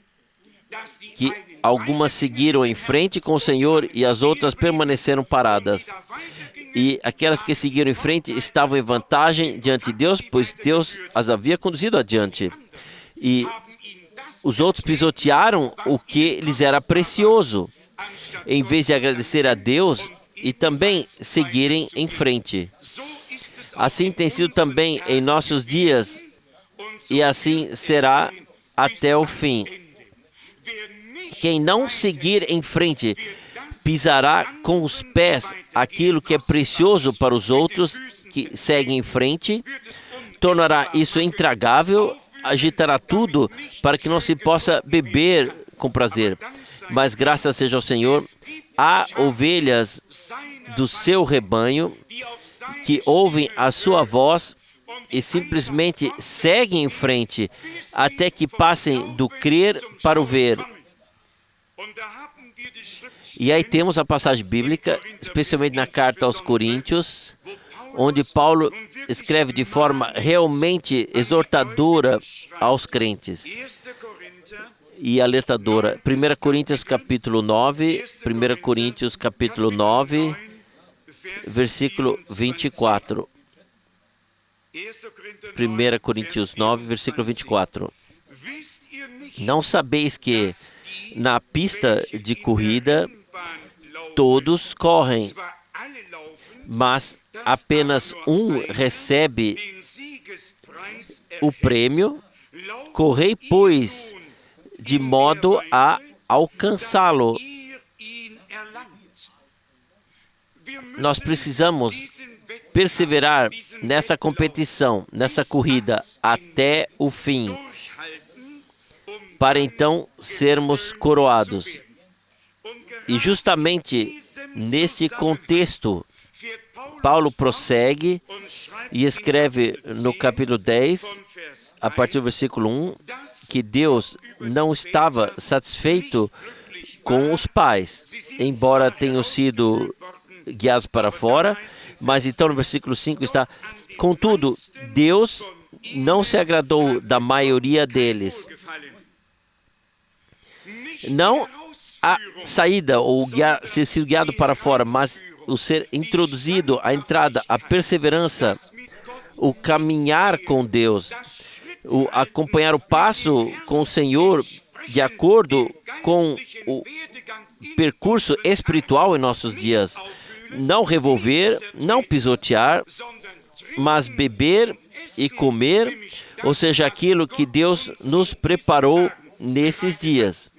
que algumas seguiram em frente com o Senhor e as outras permaneceram paradas. E aquelas que seguiram em frente estavam em vantagem diante de Deus, pois Deus as havia conduzido adiante. E os outros pisotearam o que lhes era precioso, em vez de agradecer a Deus e também seguirem em frente. Assim tem sido também em nossos dias, e assim será até o fim. Quem não seguir em frente pisará com os pés aquilo que é precioso para os outros que seguem em frente, tornará isso intragável, agitará tudo para que não se possa beber com prazer. Mas graças seja ao Senhor, há ovelhas do seu rebanho que ouvem a sua voz e simplesmente seguem em frente até que passem do crer para o ver. E aí temos a passagem bíblica, especialmente na carta aos Coríntios, onde Paulo escreve de forma realmente exortadora aos crentes e alertadora. 1 Coríntios capítulo 9, 1 Coríntios capítulo 9, versículo 24. 1 Coríntios 9, versículo 24. Não sabeis que na pista de corrida todos correm, mas apenas um recebe o prêmio? Correi, pois, de modo a alcançá-lo. Nós precisamos perseverar nessa competição, nessa corrida, até o fim, para então sermos coroados. E justamente nesse contexto, Paulo prossegue e escreve no capítulo 10, a partir do versículo 1, que Deus não estava satisfeito com os pais, embora tenham sido guiados para fora, mas então no versículo 5 está: contudo, Deus não se agradou da maioria deles. Não a saída ou ser sido guiado para fora, mas o ser introduzido, a entrada, a perseverança, o caminhar com Deus, o acompanhar o passo com o Senhor de acordo com o percurso espiritual em nossos dias. Não revolver, não pisotear, mas beber e comer, ou seja, aquilo que Deus nos preparou nesses dias.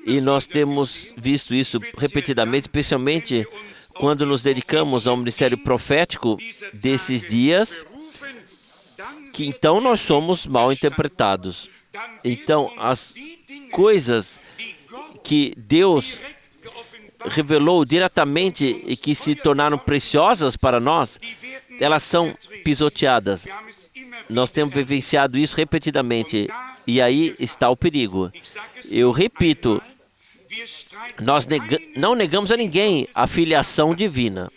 E nós temos visto isso repetidamente, especialmente quando nos dedicamos ao ministério profético desses dias, que então nós somos mal interpretados. Então, as coisas que Deus revelou diretamente e que se tornaram preciosas para nós, elas são pisoteadas. Nós temos vivenciado isso repetidamente. E aí está o perigo. Eu repito, nós não negamos a ninguém a filiação divina.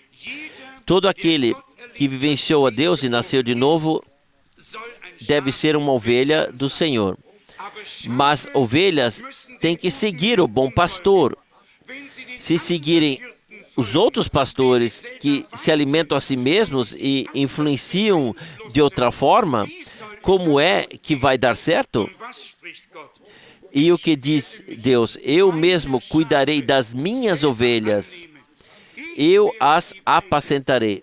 Todo aquele que vivenciou a Deus e nasceu de novo deve ser uma ovelha do Senhor. Mas ovelhas têm que seguir o bom pastor. Se seguirem os outros pastores que se alimentam a si mesmos e influenciam de outra forma, como é que vai dar certo? E o que diz Deus? Eu mesmo cuidarei das minhas ovelhas. Eu as apacentarei.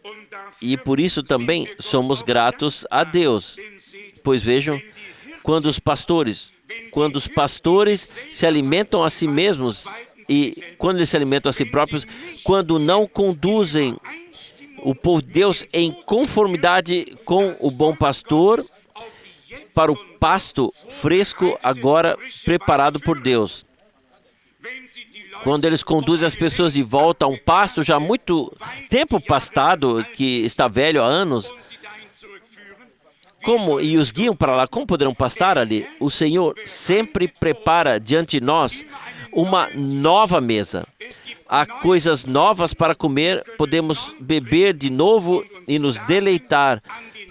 E por isso também somos gratos a Deus. Pois vejam, quando os pastores se alimentam a si mesmos e quando eles se alimentam a si próprios, quando não conduzem o povo de Deus em conformidade com o bom pastor para o pasto fresco agora preparado por Deus. Quando eles conduzem as pessoas de volta a um pasto já há muito tempo pastado, que está velho há anos, e os guiam para lá, como poderão pastar ali? O Senhor sempre prepara diante de nós uma nova mesa. Há coisas novas para comer, podemos beber de novo e nos deleitar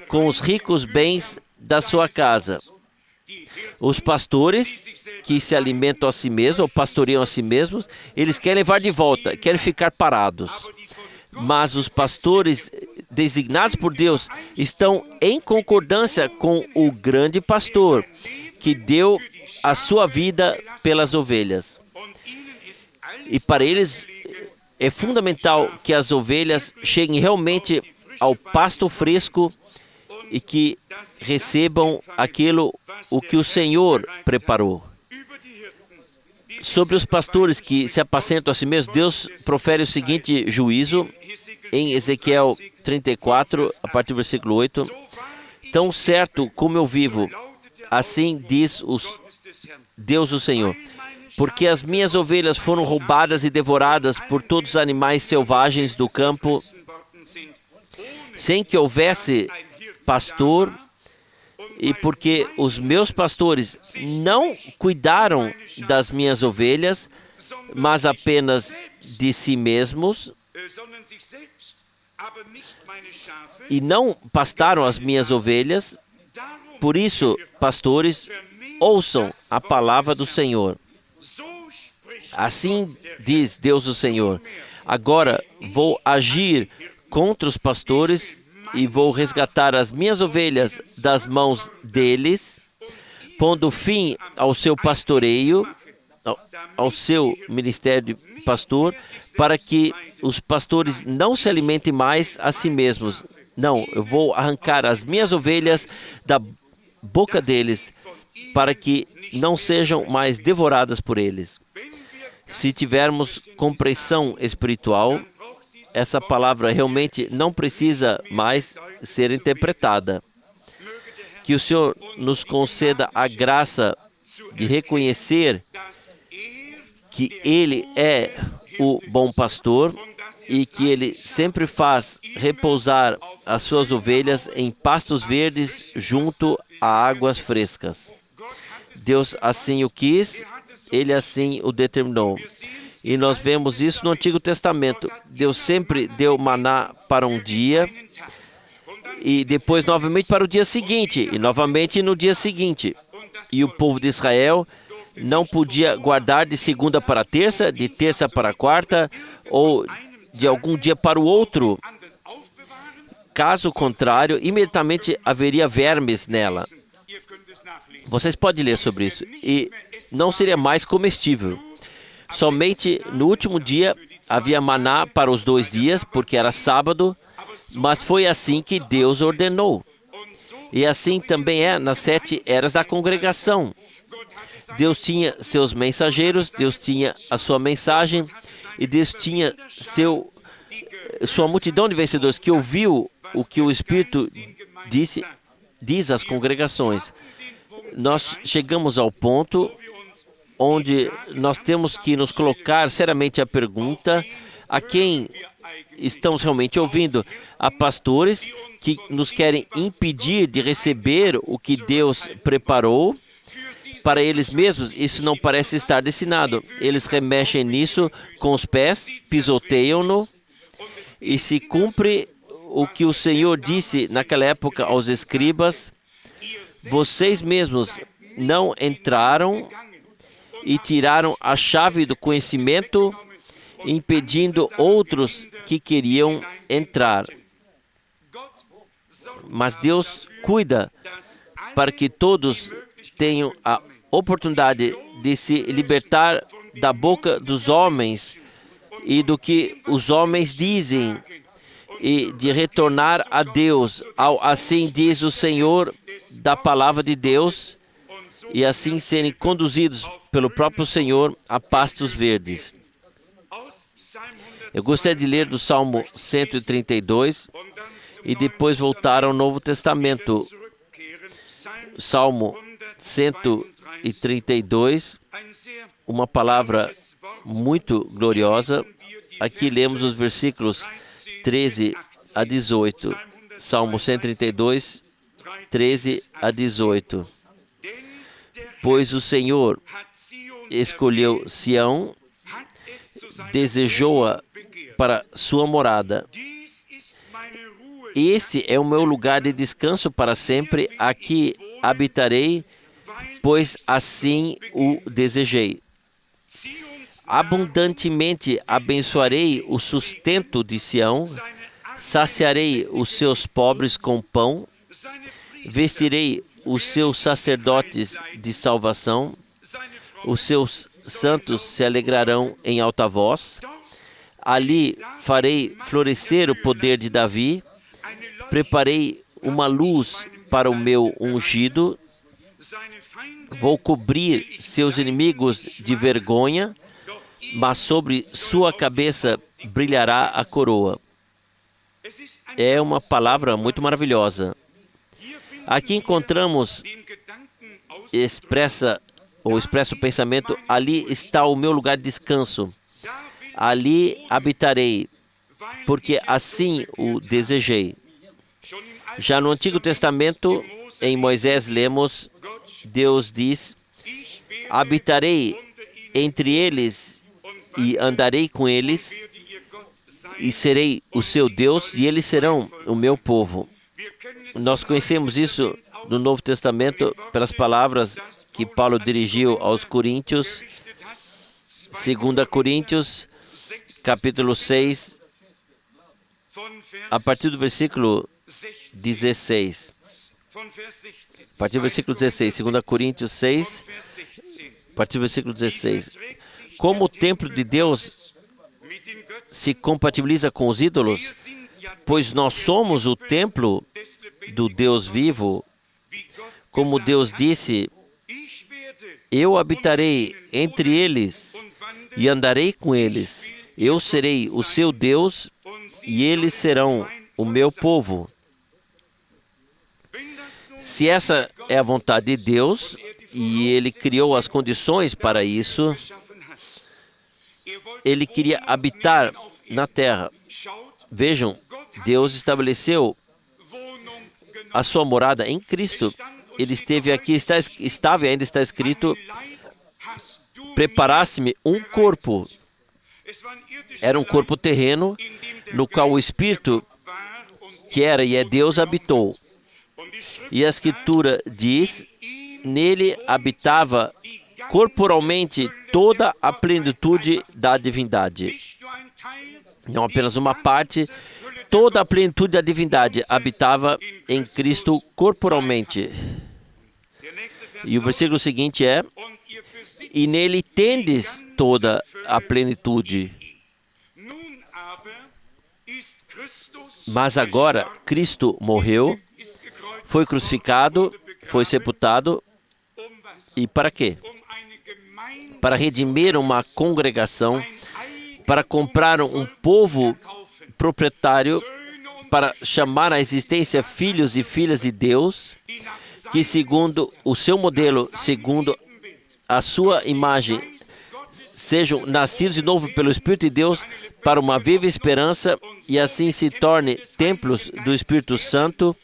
com os ricos bens da sua casa. Os pastores que se alimentam a si mesmos, ou pastoreiam a si mesmos, eles querem levar de volta, querem ficar parados. Mas os pastores designados por Deus estão em concordância com o grande pastor, que deu a sua vida pelas ovelhas. E para eles é fundamental que as ovelhas cheguem realmente ao pasto fresco e que recebam o que o Senhor preparou. Sobre os pastores que se apacentam a si mesmos, Deus profere o seguinte juízo em Ezequiel 34, a partir do versículo 8. Tão certo como eu vivo, assim diz Deus o Senhor, porque as minhas ovelhas foram roubadas e devoradas por todos os animais selvagens do campo, sem que houvesse pastor, e porque os meus pastores não cuidaram das minhas ovelhas, mas apenas de si mesmos, e não pastaram as minhas ovelhas. Por isso, pastores, ouçam a palavra do Senhor. Assim diz Deus o Senhor. Agora vou agir contra os pastores e vou resgatar as minhas ovelhas das mãos deles, pondo fim ao seu pastoreio, ao seu ministério de pastor, para que os pastores não se alimentem mais a si mesmos. Não, eu vou arrancar as minhas ovelhas da boca deles, para que não sejam mais devoradas por eles. Se tivermos compreensão espiritual, essa palavra realmente não precisa mais ser interpretada. Que o Senhor nos conceda a graça de reconhecer que Ele é o bom pastor e que Ele sempre faz repousar as suas ovelhas em pastos verdes junto a águas frescas. Deus assim o quis, Ele assim o determinou. E nós vemos isso no Antigo Testamento. Deus sempre deu maná para um dia e depois novamente para o dia seguinte e novamente no dia seguinte. E o povo de Israel não podia guardar de segunda para terça, de terça para quarta ou de algum dia para o outro. Caso contrário, imediatamente haveria vermes nela. Vocês podem ler sobre isso. E não seria mais comestível. Somente no último dia havia maná para os 2 dias, porque era sábado, mas foi assim que Deus ordenou. E assim também é nas 7 eras da congregação. Deus tinha seus mensageiros, Deus tinha a sua mensagem, e Deus tinha sua multidão de vencedores que ouviu o que o Espírito diz às congregações. Nós chegamos ao ponto onde nós temos que nos colocar seriamente a pergunta: a quem estamos realmente ouvindo. Há pastores que nos querem impedir de receber o que Deus preparou para eles mesmos. Isso não parece estar destinado. Eles remexem nisso com os pés, pisoteiam-no, e se cumpre o que o Senhor disse naquela época aos escribas: vocês mesmos não entraram e tiraram a chave do conhecimento, impedindo outros que queriam entrar. Mas Deus cuida para que todos tenham a oportunidade de se libertar da boca dos homens e do que os homens dizem, e de retornar a Deus, ao assim diz o Senhor, da palavra de Deus, e assim serem conduzidos pelo próprio Senhor a pastos verdes. Eu gostaria de ler do Salmo 132 e depois voltar ao Novo Testamento. Salmo 132, uma palavra muito gloriosa. Aqui lemos os versículos 13 a 18. Salmo 132, 13 a 18. Pois o Senhor escolheu Sião, desejou-a para sua morada. Este é o meu lugar de descanso para sempre, aqui habitarei, pois assim o desejei. Abundantemente abençoarei o sustento de Sião, saciarei os seus pobres com pão, vestirei os seus sacerdotes de salvação, os seus santos se alegrarão em alta voz. Ali farei florescer o poder de Davi, preparei uma luz para o meu ungido, vou cobrir seus inimigos de vergonha, mas sobre sua cabeça brilhará a coroa. É uma palavra muito maravilhosa. Aqui encontramos expressa o pensamento: ali está o meu lugar de descanso, ali habitarei, porque assim o desejei. Já no Antigo Testamento, em Moisés, lemos, Deus diz: habitarei entre eles e andarei com eles, e serei o seu Deus, e eles serão o meu povo. Nós conhecemos isso no Novo Testamento pelas palavras que Paulo dirigiu aos Coríntios, 2 Coríntios, capítulo 6, a partir do versículo 16. A partir do versículo 16, 2 Coríntios 6, a partir do versículo 16. Como o templo de Deus se compatibiliza com os ídolos, pois nós somos o templo do Deus vivo. Como Deus disse: eu habitarei entre eles e andarei com eles. Eu serei o seu Deus e eles serão o meu povo. Se essa é a vontade de Deus, e Ele criou as condições para isso, Ele queria habitar na terra. Vejam, Deus estabeleceu a sua morada em Cristo. Ele esteve aqui, estava e ainda está escrito: preparaste-me um corpo. Era um corpo terreno, no qual o Espírito, que era e é Deus, habitou. E a Escritura diz: nele habitava corporalmente toda a plenitude da divindade. Não apenas uma parte, toda a plenitude da divindade habitava em Cristo corporalmente. E o versículo seguinte é: e nele tendes toda a plenitude. Mas agora Cristo morreu, foi crucificado, foi sepultado. E para quê? Para redimir uma congregação, para comprar um povo proprietário, para chamar à existência filhos e filhas de Deus, que segundo o seu modelo, segundo a sua imagem, sejam nascidos de novo pelo Espírito de Deus para uma viva esperança e assim se tornem templos do Espírito Santo,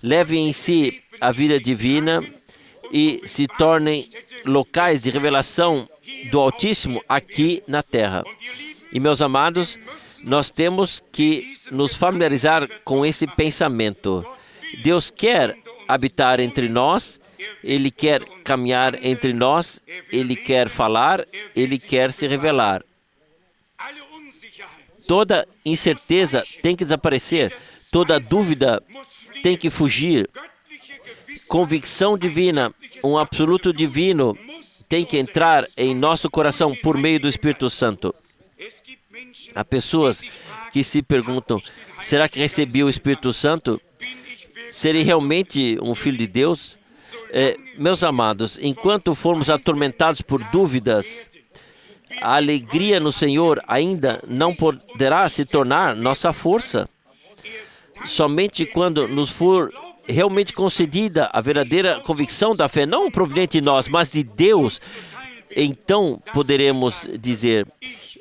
levem em si a vida divina e se tornem locais de revelação do Altíssimo aqui na terra. E, meus amados, nós temos que nos familiarizar com esse pensamento. Deus quer habitar entre nós, Ele quer caminhar entre nós, Ele quer falar, Ele quer se revelar. Toda incerteza tem que desaparecer, toda dúvida tem que fugir. Convicção divina, um absoluto divino tem que entrar em nosso coração por meio do Espírito Santo. Há pessoas que se perguntam, será que recebi o Espírito Santo? Serei realmente um filho de Deus? Meus amados, enquanto formos atormentados por dúvidas, a alegria no Senhor ainda não poderá se tornar nossa força. Somente quando nos for realmente concedida a verdadeira convicção da fé, não proveniente de nós, mas de Deus, então poderemos dizer,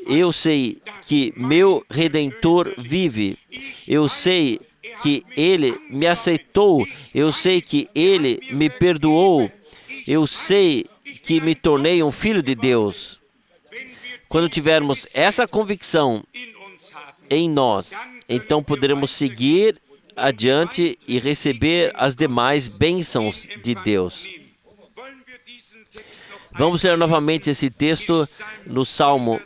eu sei que meu Redentor vive, eu sei que Ele me aceitou, eu sei que Ele me perdoou, eu sei que me tornei um filho de Deus. Quando tivermos essa convicção em nós, então poderemos seguir adiante e receber as demais bênçãos de Deus. Vamos ler novamente esse texto no Salmo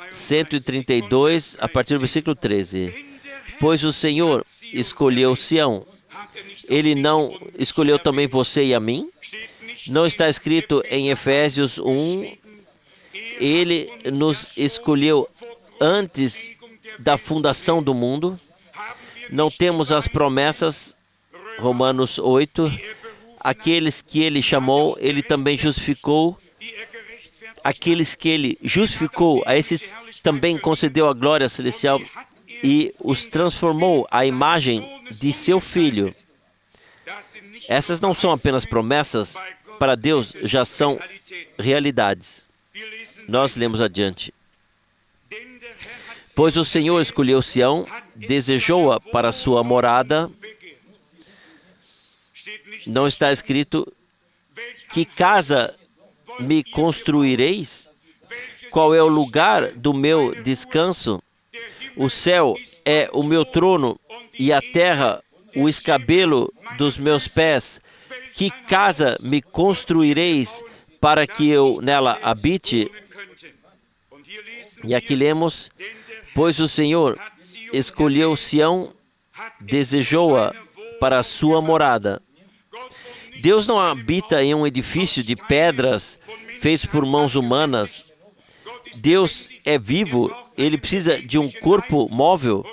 132, a partir do versículo 13. Pois o Senhor escolheu Sião. Ele não escolheu também você e a mim? Não está escrito em Efésios 1, Ele nos escolheu antes da fundação do mundo? Não temos as promessas, Romanos 8, aqueles que Ele chamou, Ele também justificou. Aqueles que Ele justificou, a esses também concedeu a glória celestial e os transformou à imagem de seu Filho. Essas não são apenas promessas, para Deus já são realidades. Nós lemos adiante. Pois o Senhor escolheu Sião, desejou-a para sua morada. Não está escrito, que casa me construireis? Qual é o lugar do meu descanso? O céu é o meu trono e a terra o escabelo dos meus pés. Que casa me construireis para que eu nela habite? E aqui lemos, pois o Senhor escolheu Sião, desejou-a para a sua morada. Deus não habita em um edifício de pedras feitos por mãos humanas. Deus é vivo, Ele precisa de um corpo móvel,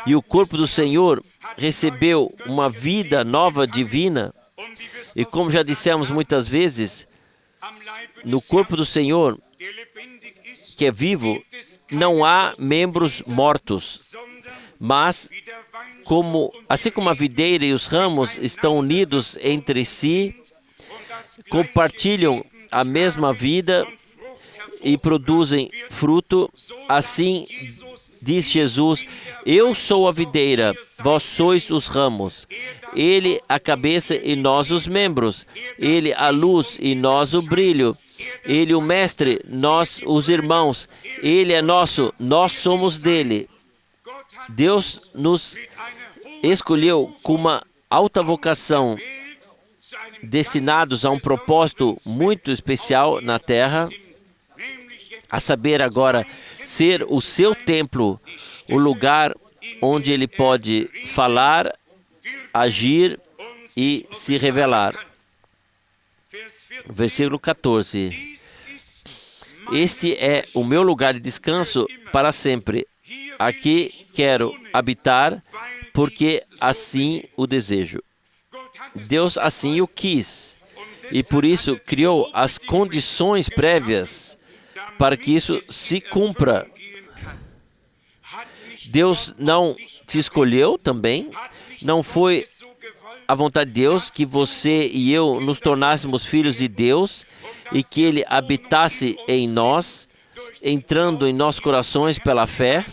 e o corpo do Senhor recebeu uma vida nova divina. E como já dissemos muitas vezes, no corpo do Senhor, que é vivo, não há membros mortos, mas assim como a videira e os ramos estão unidos entre si, compartilham a mesma vida e produzem fruto, assim diz Jesus, eu sou a videira, vós sois os ramos. Ele a cabeça e nós os membros. Ele a luz e nós o brilho. Ele o mestre, nós os irmãos. Ele é nosso, nós somos dele. Deus nos escolheu com uma alta vocação, destinados a um propósito muito especial na terra, a saber agora, ser o seu templo, o lugar onde Ele pode falar, agir e se revelar. Versículo 14. Este é o meu lugar de descanso para sempre. Aqui quero habitar, porque assim o desejo. Deus assim o quis, e por isso criou as condições prévias para que isso se cumpra. Deus não te escolheu também? Não foi a vontade de Deus que você e eu nos tornássemos filhos de Deus e que Ele habitasse em nós entrando em nossos corações pela fé.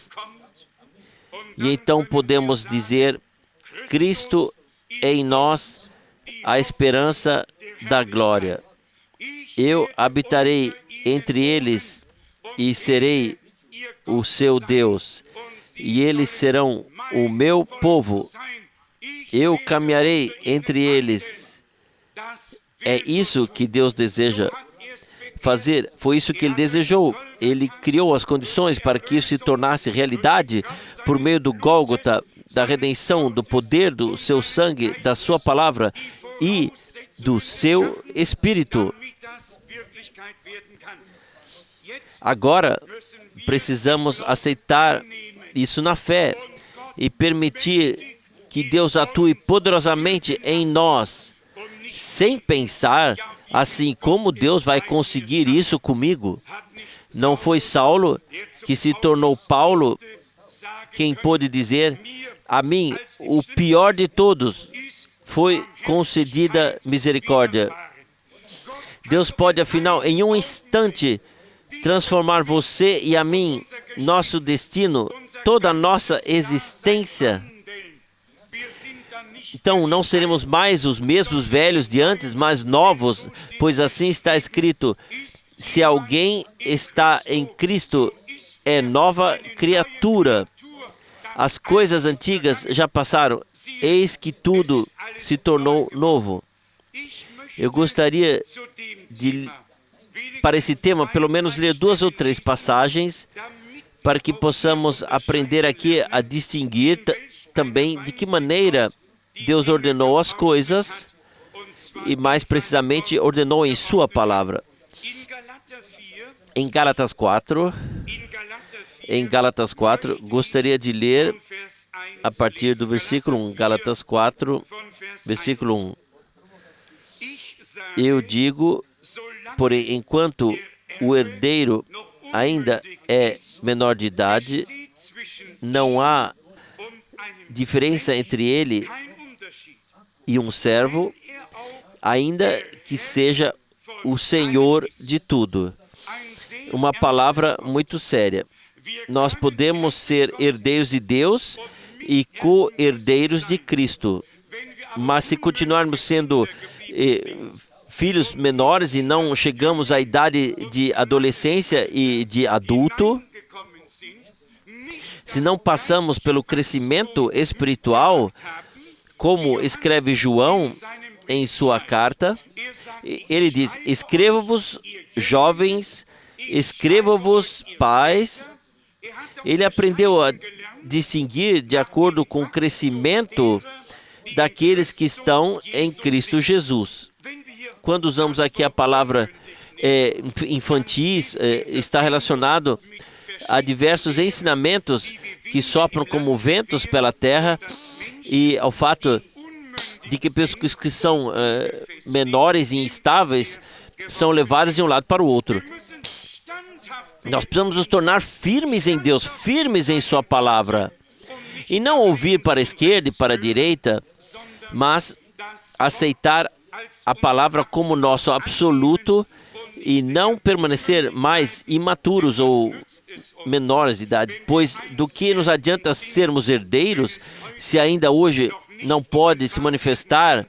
E então podemos dizer: Cristo em nós, a esperança da glória. Eu habitarei entre eles e serei o seu Deus, e eles serão o meu povo. Eu caminharei entre eles. É isso que Deus deseja fazer. Foi isso que Ele desejou. Ele criou as condições para que isso se tornasse realidade por meio do Gólgota, da redenção, do poder do seu sangue, da sua palavra e do seu Espírito. Agora, precisamos aceitar isso na fé e permitir que Deus atue poderosamente em nós, sem pensar assim: como Deus vai conseguir isso comigo? Não foi Saulo que se tornou Paulo quem pôde dizer: a mim, o pior de todos, foi concedida misericórdia. Deus pode, afinal, em um instante, transformar você e a mim, nosso destino, toda a nossa existência. Então, não seremos mais os mesmos velhos de antes, mas novos, pois assim está escrito: se alguém está em Cristo, é nova criatura. As coisas antigas já passaram, eis que tudo se tornou novo. Eu gostaria de, para esse tema, pelo menos ler 2 ou 3 passagens, para que possamos aprender aqui a distinguir também de que maneira Deus ordenou as coisas e, mais precisamente, ordenou em Sua palavra. Em Gálatas 4, gostaria de ler a partir do versículo 1. Gálatas 4, versículo 1. Eu digo, porém, enquanto o herdeiro ainda é menor de idade, não há diferença entre ele e um servo, ainda que seja o Senhor de tudo. Uma palavra muito séria. Nós podemos ser herdeiros de Deus e co-herdeiros de Cristo. Mas se continuarmos sendo filhos menores e não chegamos à idade de adolescência e de adulto, se não passamos pelo crescimento espiritual, como escreve João em sua carta, ele diz: escrevo-vos, jovens, escrevo-vos, pais. Ele aprendeu a distinguir de acordo com o crescimento daqueles que estão em Cristo Jesus. Quando usamos aqui a palavra infantis, está relacionado a diversos ensinamentos que sopram como ventos pela terra e ao fato de que pessoas que são menores e instáveis são levadas de um lado para o outro. Nós precisamos nos tornar firmes em Deus, firmes em Sua palavra, e não ouvir para a esquerda e para a direita, mas aceitar a palavra como nosso absoluto e não permanecer mais imaturos ou menores de idade, pois do que nos adianta sermos herdeiros se ainda hoje não pode se manifestar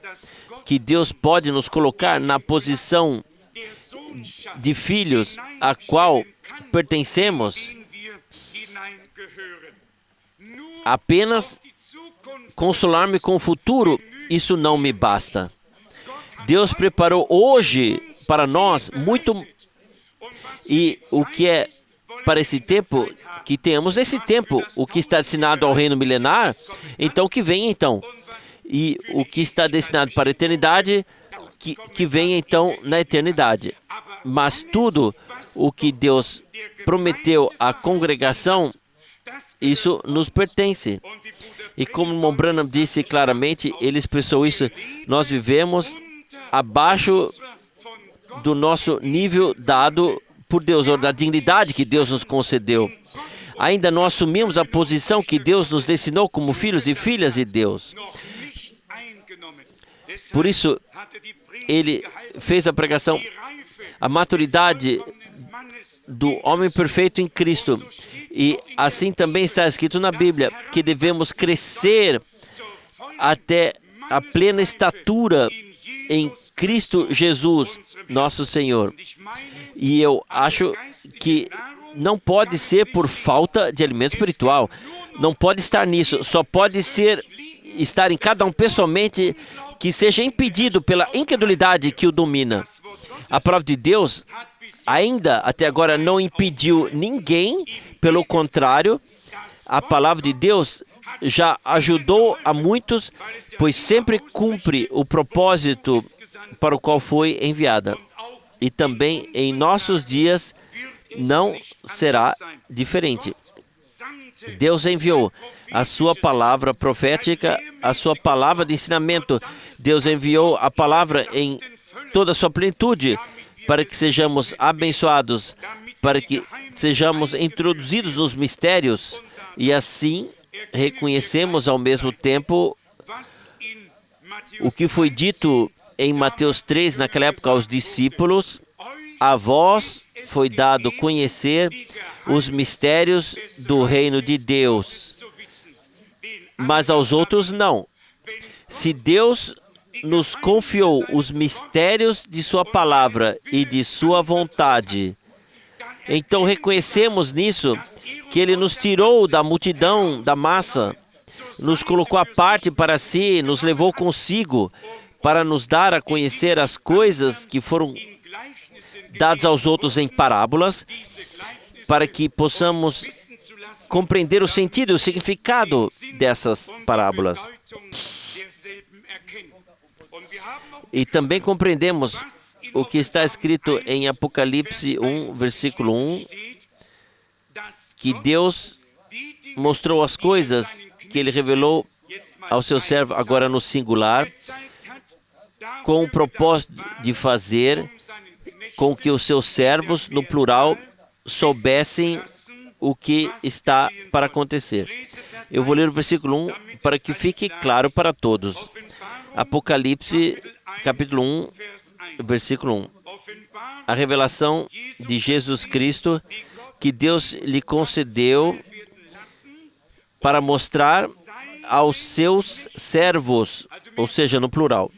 que Deus pode nos colocar na posição de filhos a qual pertencemos. Apenas consolar-me com o futuro, isso não me basta. Deus preparou hoje para nós muito, e o que é para esse tempo, que temos esse tempo, o que está destinado ao reino milenar, então que venha então. E o que está destinado para a eternidade, que venha então na eternidade. Mas tudo o que Deus prometeu à congregação, isso nos pertence. E como o irmão Branham disse claramente, ele expressou isso: nós vivemos abaixo do nosso nível dado por Deus, ou da dignidade que Deus nos concedeu. Ainda não assumimos a posição que Deus nos destinou como filhos e filhas de Deus. Por isso, ele fez a pregação: a maturidade do homem perfeito em Cristo. E assim também está escrito na Bíblia, que devemos crescer até a plena estatura em Cristo Jesus, nosso Senhor. E eu acho que não pode ser por falta de alimento espiritual. Não pode estar nisso. Só pode estar em cada um pessoalmente que seja impedido pela incredulidade que o domina. A palavra de Deus ainda até agora não impediu ninguém. Pelo contrário, a palavra de Deus já ajudou a muitos, pois sempre cumpre o propósito para o qual foi enviada. E também em nossos dias não será diferente. Deus enviou a sua palavra profética, a sua palavra de ensinamento. Deus enviou a palavra em toda a sua plenitude, para que sejamos abençoados, para que sejamos introduzidos nos mistérios e assim reconhecemos ao mesmo tempo o que foi dito em Mateus 3, naquela época aos discípulos: a vós foi dado conhecer os mistérios do reino de Deus, mas aos outros não. Se Deus nos confiou os mistérios de sua palavra e de sua vontade, então reconhecemos nisso que Ele nos tirou da multidão, da massa, nos colocou à parte para si, nos levou consigo para nos dar a conhecer as coisas que foram dadas aos outros em parábolas, para que possamos compreender o sentido e o significado dessas parábolas. E também compreendemos o que está escrito em Apocalipse 1, versículo 1, que Deus mostrou as coisas que Ele revelou ao seu servo, agora no singular, com o propósito de fazer com que os seus servos, no plural, soubessem o que está para acontecer. Eu vou ler o versículo 1 para que fique claro para todos. Apocalipse, capítulo 1, versículo 1. A revelação de Jesus Cristo que Deus lhe concedeu para mostrar aos seus servos, ou seja, no plural,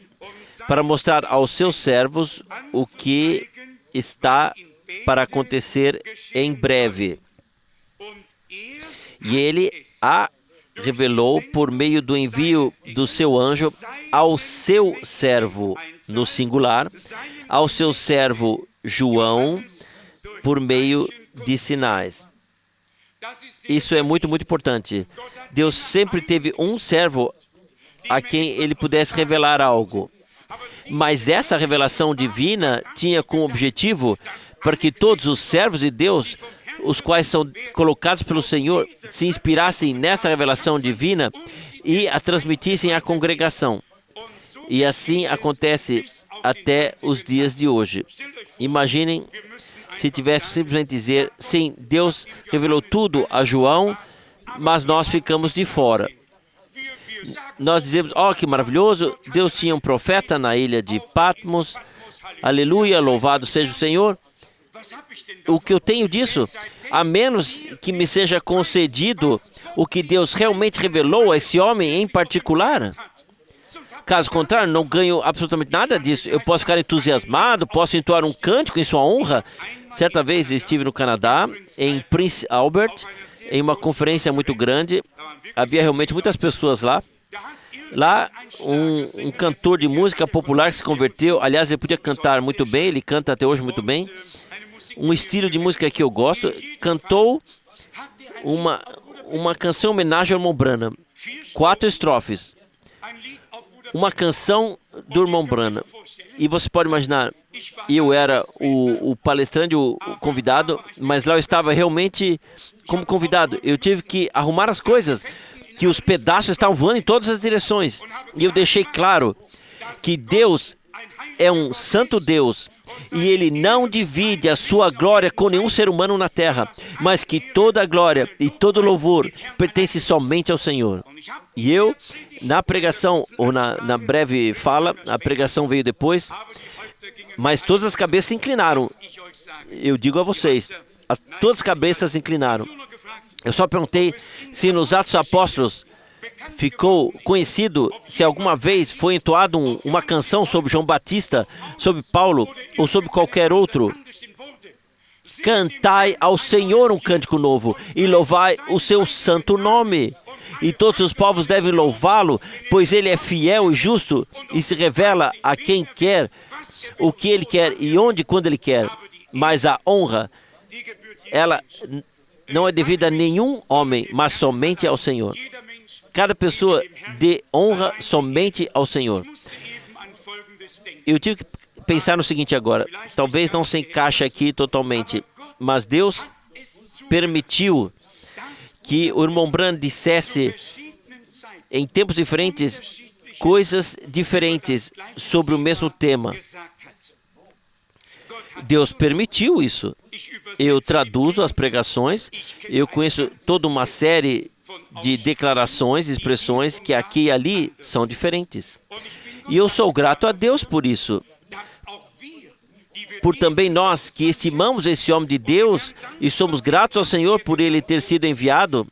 para mostrar aos seus servos o que está para acontecer em breve. E Ele a revelou por meio do envio do seu anjo ao seu servo, no singular, ao seu servo João, por meio de sinais. Isso é muito, muito importante. Deus sempre teve um servo a quem Ele pudesse revelar algo. Mas essa revelação divina tinha como objetivo para que todos os servos de Deus, os quais são colocados pelo Senhor, se inspirassem nessa revelação divina e a transmitissem à congregação. E assim acontece até os dias de hoje. Imaginem se tivesse simplesmente dizer: sim, Deus revelou tudo a João, mas nós ficamos de fora. Nós dizemos: oh, que maravilhoso, Deus tinha um profeta na ilha de Patmos, aleluia, louvado seja o Senhor. O que eu tenho disso? A menos que me seja concedido o que Deus realmente revelou a esse homem em particular. Caso contrário, não ganho absolutamente nada disso. Eu posso ficar entusiasmado, posso entoar um cântico em sua honra. Certa vez estive no Canadá, em Prince Albert, em uma conferência muito grande. Havia realmente muitas pessoas lá. Lá, um cantor de música popular que se converteu. Aliás, ele podia cantar muito bem, ele canta até hoje muito bem. Um estilo de música que eu gosto. Cantou uma canção em homenagem ao irmão Branham. 4 estrofes. Uma canção do irmão Branham. E você pode imaginar, eu era o palestrante, o convidado, mas lá eu estava realmente como convidado. Eu tive que arrumar as coisas, que os pedaços estavam voando em todas as direções. E eu deixei claro que Deus é um santo Deus e Ele não divide a sua glória com nenhum ser humano na terra, mas que toda a glória e todo louvor pertence somente ao Senhor. E eu, na pregação, ou na breve fala, a pregação veio depois, Mas todas as cabeças se inclinaram. Eu digo a vocês, todas as cabeças se inclinaram. Eu só perguntei se nos Atos Apóstolos ficou conhecido, se alguma vez foi entoado uma canção sobre João Batista, sobre Paulo ou sobre qualquer outro. Cantai ao Senhor um cântico novo e louvai o seu santo nome. E todos os povos devem louvá-lo, pois ele é fiel e justo e se revela a quem quer, o que ele quer e onde e quando ele quer. Mas a honra, ela não é devida a nenhum homem, mas somente ao Senhor. Cada pessoa dê honra somente ao Senhor. Eu tive que pensar no seguinte agora. Talvez não se encaixe aqui totalmente, mas Deus permitiu que o irmão Branham dissesse em tempos diferentes coisas diferentes sobre o mesmo tema. Deus permitiu isso. Eu traduzo as pregações, eu conheço toda uma série de declarações, expressões que aqui e ali são diferentes. E eu sou grato a Deus por isso. Por também nós que estimamos esse homem de Deus e somos gratos ao Senhor por ele ter sido enviado,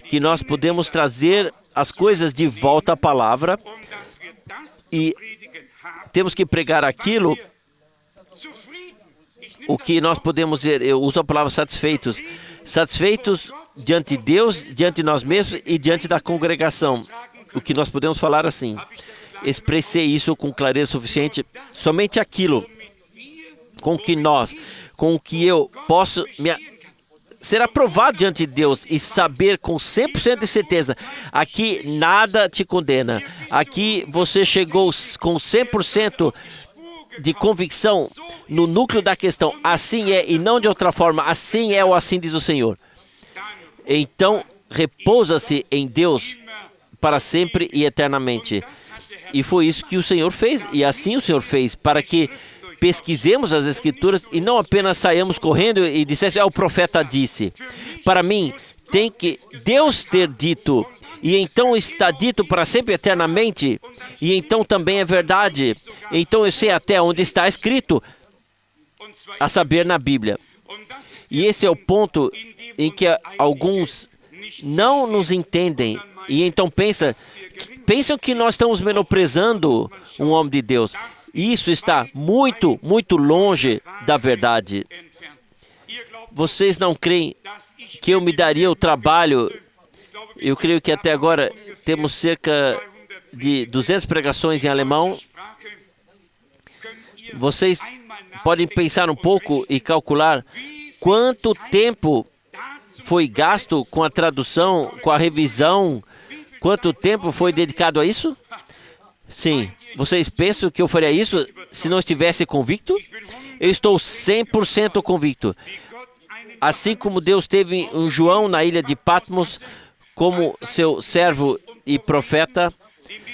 que nós podemos trazer as coisas de volta à palavra e temos que pregar aquilo, o que nós podemos dizer, eu uso a palavra satisfeitos. Satisfeitos diante de Deus, diante de nós mesmos e diante da congregação. O que nós podemos falar assim. Expressei isso com clareza suficiente. Somente aquilo com o que eu posso ser aprovado diante de Deus e saber com 100% de certeza, aqui nada te condena. Aqui você chegou com 100% de convicção no núcleo da questão. Assim é e não de outra forma. Assim é ou assim diz o Senhor. Então, repousa-se em Deus para sempre e eternamente. E foi isso que o Senhor fez. E assim o Senhor fez, para que pesquisemos as Escrituras e não apenas saiamos correndo e dissesse, o profeta disse. Para mim, tem que Deus ter dito, e então está dito para sempre eternamente, e então também é verdade. Então eu sei até onde está escrito, a saber, na Bíblia. E esse é o ponto em que alguns não nos entendem, e então pensam que nós estamos menosprezando um homem de Deus. Isso está muito, muito longe da verdade. Vocês não creem que eu me daria o trabalho? Eu creio que até agora temos cerca de 200 pregações em alemão. Vocês podem pensar um pouco e calcular quanto tempo foi gasto com a tradução, com a revisão. Quanto tempo foi dedicado a isso? Sim. Vocês pensam que eu faria isso se não estivesse convicto? Eu estou 100% convicto. Assim como Deus teve um João na ilha de Patmos como seu servo e profeta,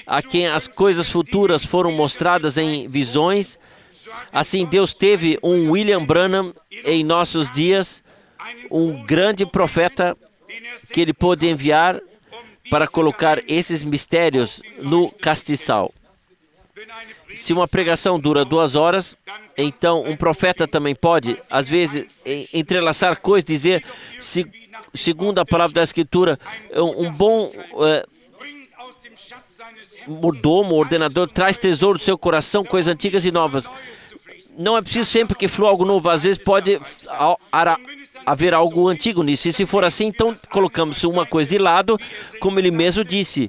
a quem as coisas futuras foram mostradas em visões, assim Deus teve um William Branham em nossos dias, um grande profeta que ele pôde enviar para colocar esses mistérios no castiçal. Se uma pregação dura 2 horas, então um profeta também pode, às vezes, entrelaçar coisas, dizer, segundo a palavra da Escritura, um bom mordomo, ordenador, traz tesouro do seu coração, coisas antigas e novas. Não é preciso sempre que flua algo novo, às vezes pode haver algo antigo nisso. E se for assim, então colocamos uma coisa de lado, como ele mesmo disse.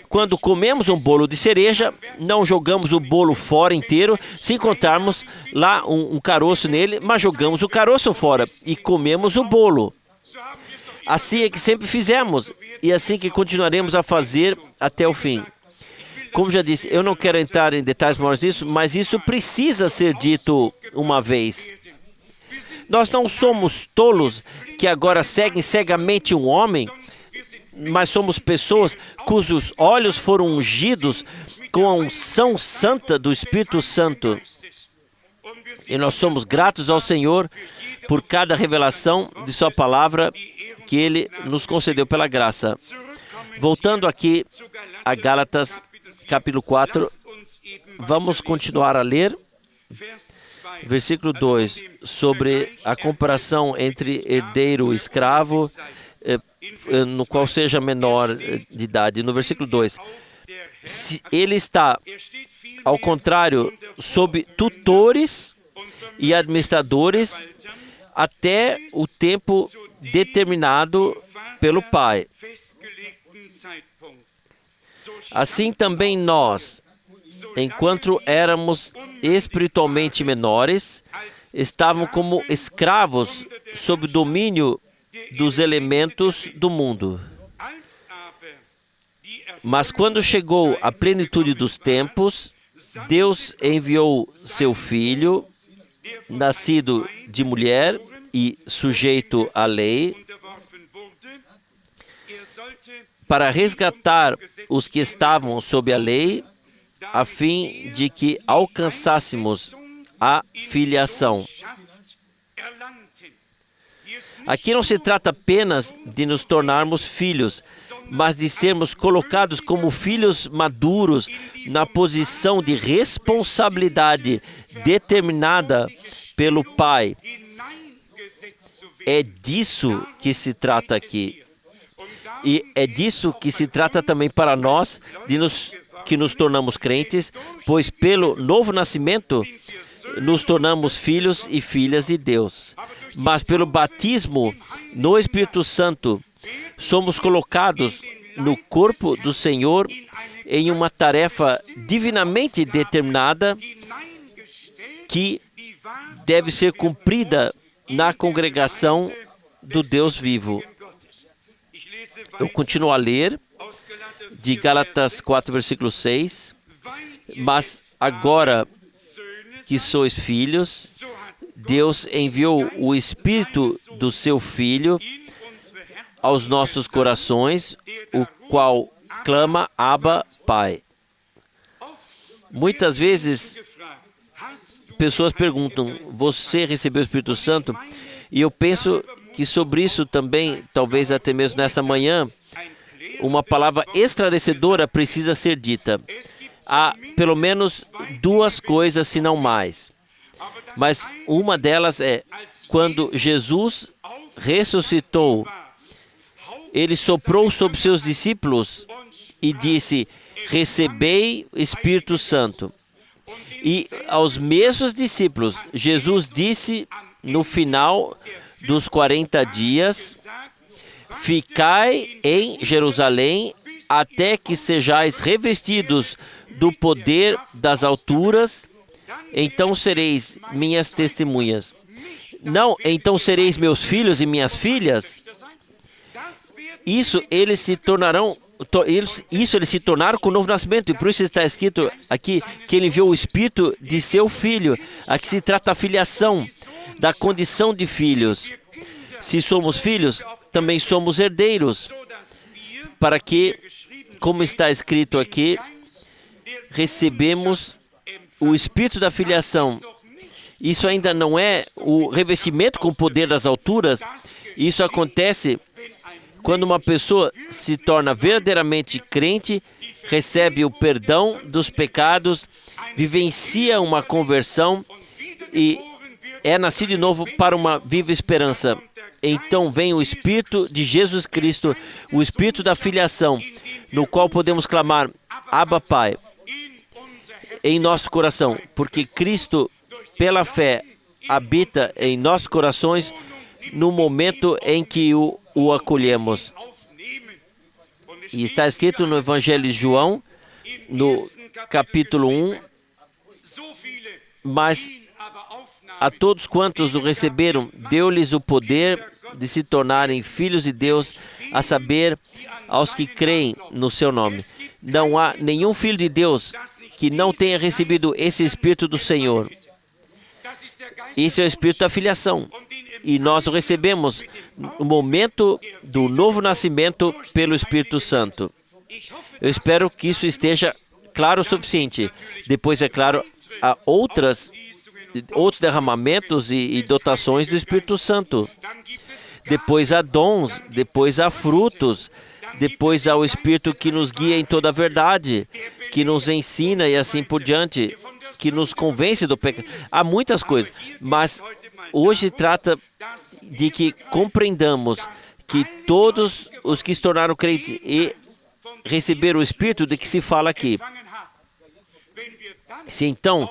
Quando comemos um bolo de cereja, não jogamos o bolo fora inteiro, se encontrarmos lá um caroço nele, mas jogamos o caroço fora e comemos o bolo. Assim é que sempre fizemos, e assim que continuaremos a fazer até o fim. Como já disse, eu não quero entrar em detalhes maiores disso, mas isso precisa ser dito uma vez. Nós não somos tolos que agora seguem cegamente um homem, mas somos pessoas cujos olhos foram ungidos com a unção santa do Espírito Santo. E nós somos gratos ao Senhor por cada revelação de sua palavra que Ele nos concedeu pela graça. Voltando aqui a Gálatas, capítulo 4, vamos continuar a ler. Versículo 2, sobre a comparação entre herdeiro e escravo, no qual seja menor de idade. No versículo 2, ele está, ao contrário, sob tutores e administradores até o tempo determinado pelo Pai. Assim também nós, enquanto éramos espiritualmente menores, estávamos como escravos sob o domínio dos elementos do mundo. Mas quando chegou a plenitude dos tempos, Deus enviou seu Filho, nascido de mulher e sujeito à lei, para resgatar os que estavam sob a lei, a fim de que alcançássemos a filiação. Aqui não se trata apenas de nos tornarmos filhos, mas de sermos colocados como filhos maduros na posição de responsabilidade determinada pelo Pai. É disso que se trata aqui. E é disso que se trata também para nós, que nos tornamos crentes, pois pelo novo nascimento nos tornamos filhos e filhas de Deus. Mas pelo batismo no Espírito Santo, somos colocados no corpo do Senhor em uma tarefa divinamente determinada que deve ser cumprida na congregação do Deus vivo. Eu continuo a ler de Gálatas 4, versículo 6. Mas agora que sois filhos, Deus enviou o Espírito do seu Filho aos nossos corações, o qual clama, Abba, Pai. Muitas vezes, pessoas perguntam, você recebeu o Espírito Santo? E eu penso que sobre isso também, talvez até mesmo nessa manhã, uma palavra esclarecedora precisa ser dita. Há pelo menos duas coisas, se não mais. Mas uma delas é, quando Jesus ressuscitou, ele soprou sobre seus discípulos e disse, recebei o Espírito Santo. E aos mesmos discípulos, Jesus disse no final dos 40 dias, ficai em Jerusalém até que sejais revestidos do poder das alturas, então sereis minhas testemunhas. Não, então sereis meus filhos e minhas filhas. Isso eles se tornaram com o novo nascimento, e por isso está escrito aqui que ele enviou o Espírito de seu Filho. Aqui se trata da filiação, da condição de filhos. Se somos filhos, também somos herdeiros, para que, como está escrito aqui, recebemos o Espírito da filiação. Isso ainda não é o revestimento com o poder das alturas. Isso acontece quando uma pessoa se torna verdadeiramente crente, recebe o perdão dos pecados, vivencia uma conversão e é nascido de novo para uma viva esperança. Então vem o Espírito de Jesus Cristo, o Espírito da filiação, no qual podemos clamar, Abba, Pai, em nosso coração, porque Cristo, pela fé, habita em nossos corações no momento em que o acolhemos. E está escrito no Evangelho de João, no capítulo 1, mas a todos quantos o receberam, deu-lhes o poder de se tornarem filhos de Deus, a saber, aos que creem no seu nome. Não há nenhum filho de Deus que não tenha recebido esse Espírito do Senhor. Esse é o Espírito da filiação. E nós o recebemos no momento do novo nascimento pelo Espírito Santo. Eu espero que isso esteja claro o suficiente. Depois, é claro, há outros derramamentos e dotações do Espírito Santo. Depois há dons, depois há frutos, depois há o Espírito que nos guia em toda a verdade, que nos ensina e assim por diante. que nos convence do pecado. Há muitas coisas, mas hoje trata de que compreendamos que todos os que se tornaram crentes e receberam o Espírito de que se fala aqui. Se então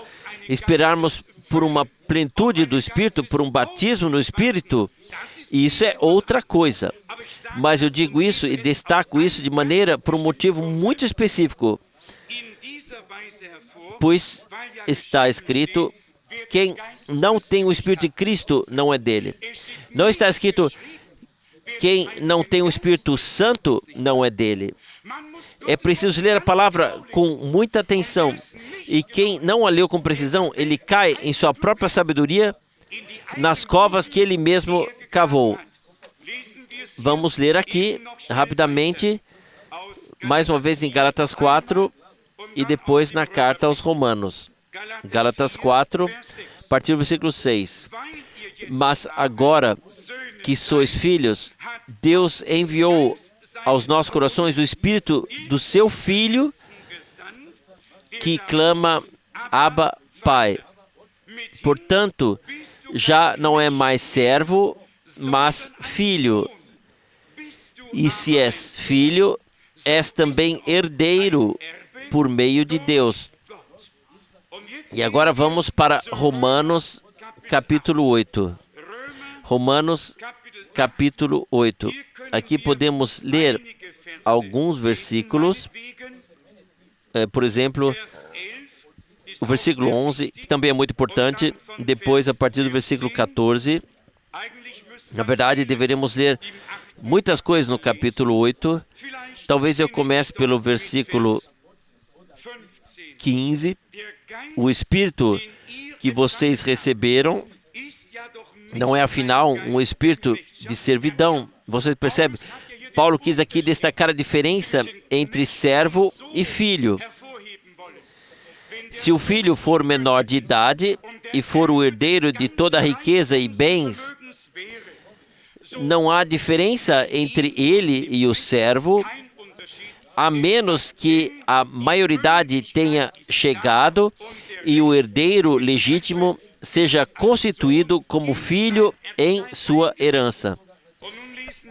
esperarmos por uma plenitude do Espírito, por um batismo no Espírito, isso é outra coisa. Mas eu digo isso e destaco isso de maneira por um motivo muito específico. Pois está escrito, quem não tem o Espírito de Cristo não é dele. Não está escrito, quem não tem o Espírito Santo não é dele. É preciso ler a palavra com muita atenção. E quem não a leu com precisão, ele cai em sua própria sabedoria nas covas que ele mesmo cavou. Vamos ler aqui, rapidamente, mais uma vez em Gálatas 4 e depois na carta aos Romanos. Gálatas 4, a partir do versículo 6. Mas agora que sois filhos, Deus enviou aos nossos corações o Espírito do seu Filho, que clama, Abba, Pai. Portanto, já não é mais servo, mas filho. E se és filho, és também herdeiro por meio de Deus. E agora vamos para Romanos, capítulo 8. Romanos, capítulo 8. Aqui podemos ler alguns versículos. Por exemplo, o versículo 11, que também é muito importante. Depois, a partir do versículo 14. Na verdade, deveremos ler muitas coisas no capítulo 8. Talvez eu comece pelo versículo 15. O Espírito que vocês receberam não é, afinal, um espírito de servidão. Vocês percebem? Paulo quis aqui destacar a diferença entre servo e filho. Se o filho for menor de idade e for o herdeiro de toda a riqueza e bens, não há diferença entre ele e o servo, a menos que a maioridade tenha chegado e o herdeiro legítimo seja constituído como filho em sua herança.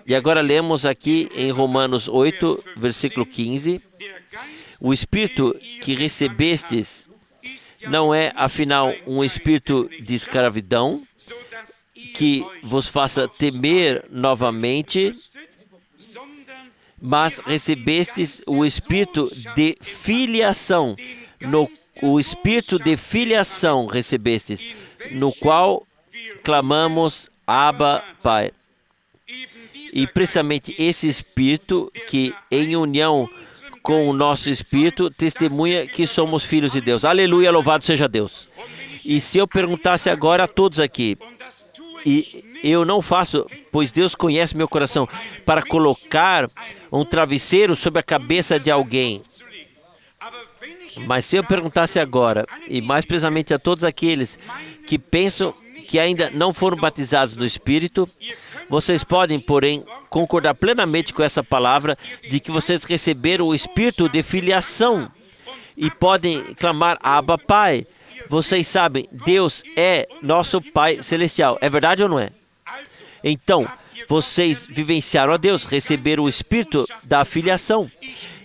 E agora lemos aqui em Romanos 8, versículo 15. O Espírito que recebestes não é, afinal, um espírito de escravidão que vos faça temer novamente, mas recebestes o Espírito de filiação. O Espírito de filiação recebestes, no qual clamamos, Abba, Pai. E precisamente esse Espírito que, em união com o nosso Espírito, testemunha que somos filhos de Deus. Aleluia, louvado seja Deus. E se eu perguntasse agora a todos aqui, e eu não faço, pois Deus conhece meu coração, para colocar um travesseiro sobre a cabeça de alguém. Mas se eu perguntasse agora, e mais precisamente a todos aqueles que pensam que ainda não foram batizados no Espírito, vocês podem, porém, concordar plenamente com essa palavra de que vocês receberam o Espírito de filiação e podem clamar, Abba, Pai. Vocês sabem, Deus é nosso Pai Celestial. É verdade ou não é? Então, vocês vivenciaram a Deus, receberam o Espírito da filiação.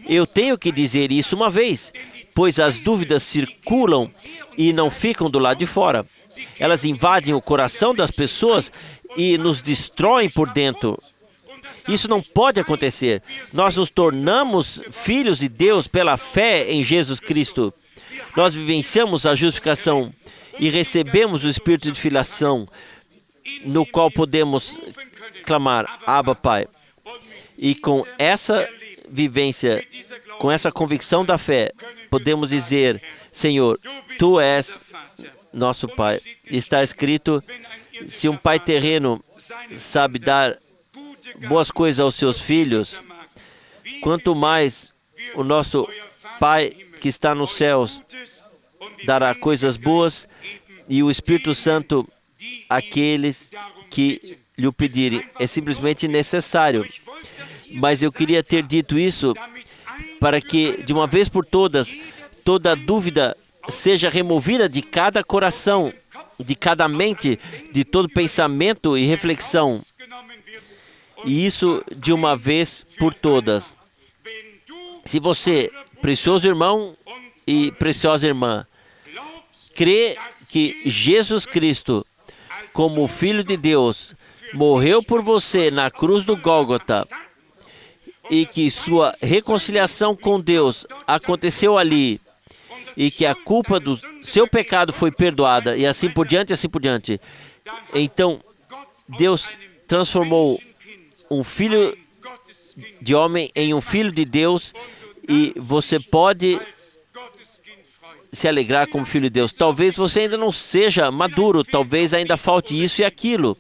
Eu tenho que dizer isso uma vez, pois as dúvidas circulam e não ficam do lado de fora. Elas invadem o coração das pessoas e nos destroem por dentro. Isso não pode acontecer. Nós nos tornamos filhos de Deus pela fé em Jesus Cristo. Nós vivenciamos a justificação e recebemos o Espírito de filiação, no qual podemos clamar, Abba, Pai. E com essa vivência, com essa convicção da fé, podemos dizer, Senhor, Tu és nosso Pai. Está escrito, se um pai terreno sabe dar boas coisas aos seus filhos, quanto mais o nosso Pai que está nos céus dará coisas boas e o Espírito Santo àqueles que lhe o pedirem. É simplesmente necessário. Mas eu queria ter dito isso para que, de uma vez por todas, toda dúvida seja removida de cada coração, de cada mente, de todo pensamento e reflexão. E isso de uma vez por todas. Se você, precioso irmão e preciosa irmã, crê que Jesus Cristo, como Filho de Deus, morreu por você na cruz do Gólgota e que sua reconciliação com Deus aconteceu ali e que a culpa do seu pecado foi perdoada e assim por diante, então Deus transformou um filho de homem em um filho de Deus e você pode se alegrar como filho de Deus. Talvez você ainda não seja maduro, talvez ainda falte isso e aquilo,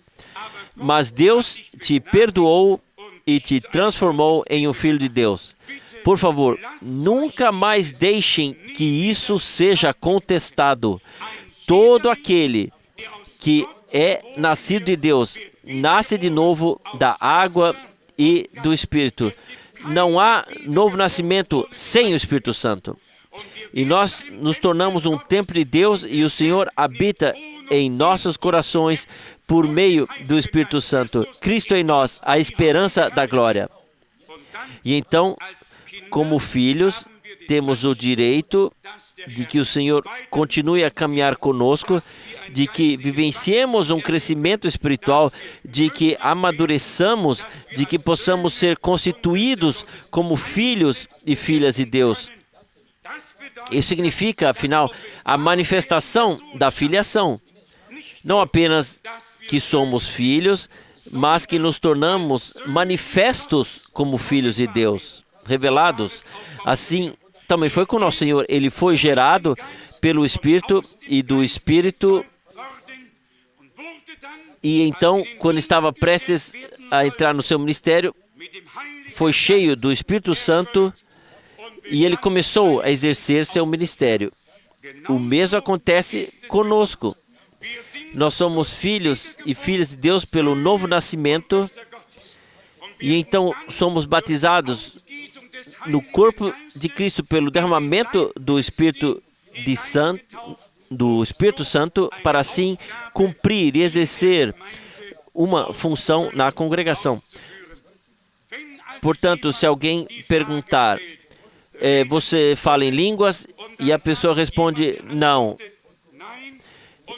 mas Deus te perdoou e te transformou em um filho de Deus. Por favor, nunca mais deixem que isso seja contestado. Todo aquele que é nascido de Deus, nasce de novo da água e do Espírito. Não há novo nascimento sem o Espírito Santo. E nós nos tornamos um templo de Deus e o Senhor habita em nossos corações por meio do Espírito Santo. Cristo em nós, a esperança da glória. E então, como filhos, temos o direito de que o Senhor continue a caminhar conosco, de que vivenciemos um crescimento espiritual, de que amadureçamos, de que possamos ser constituídos como filhos e filhas de Deus. Isso significa, afinal, a manifestação da filiação. Não apenas que somos filhos, mas que nos tornamos manifestos como filhos de Deus, revelados. Assim, também foi com o nosso Senhor. Ele foi gerado pelo Espírito e do Espírito. E então, quando estava prestes a entrar no seu ministério, foi cheio do Espírito Santo e ele começou a exercer seu ministério. O mesmo acontece conosco. Nós somos filhos e filhas de Deus pelo novo nascimento e então somos batizados no corpo de Cristo pelo derramamento do Espírito Santo para assim cumprir e exercer uma função na congregação. Portanto, se alguém perguntar, você fala em línguas? E a pessoa responde, não.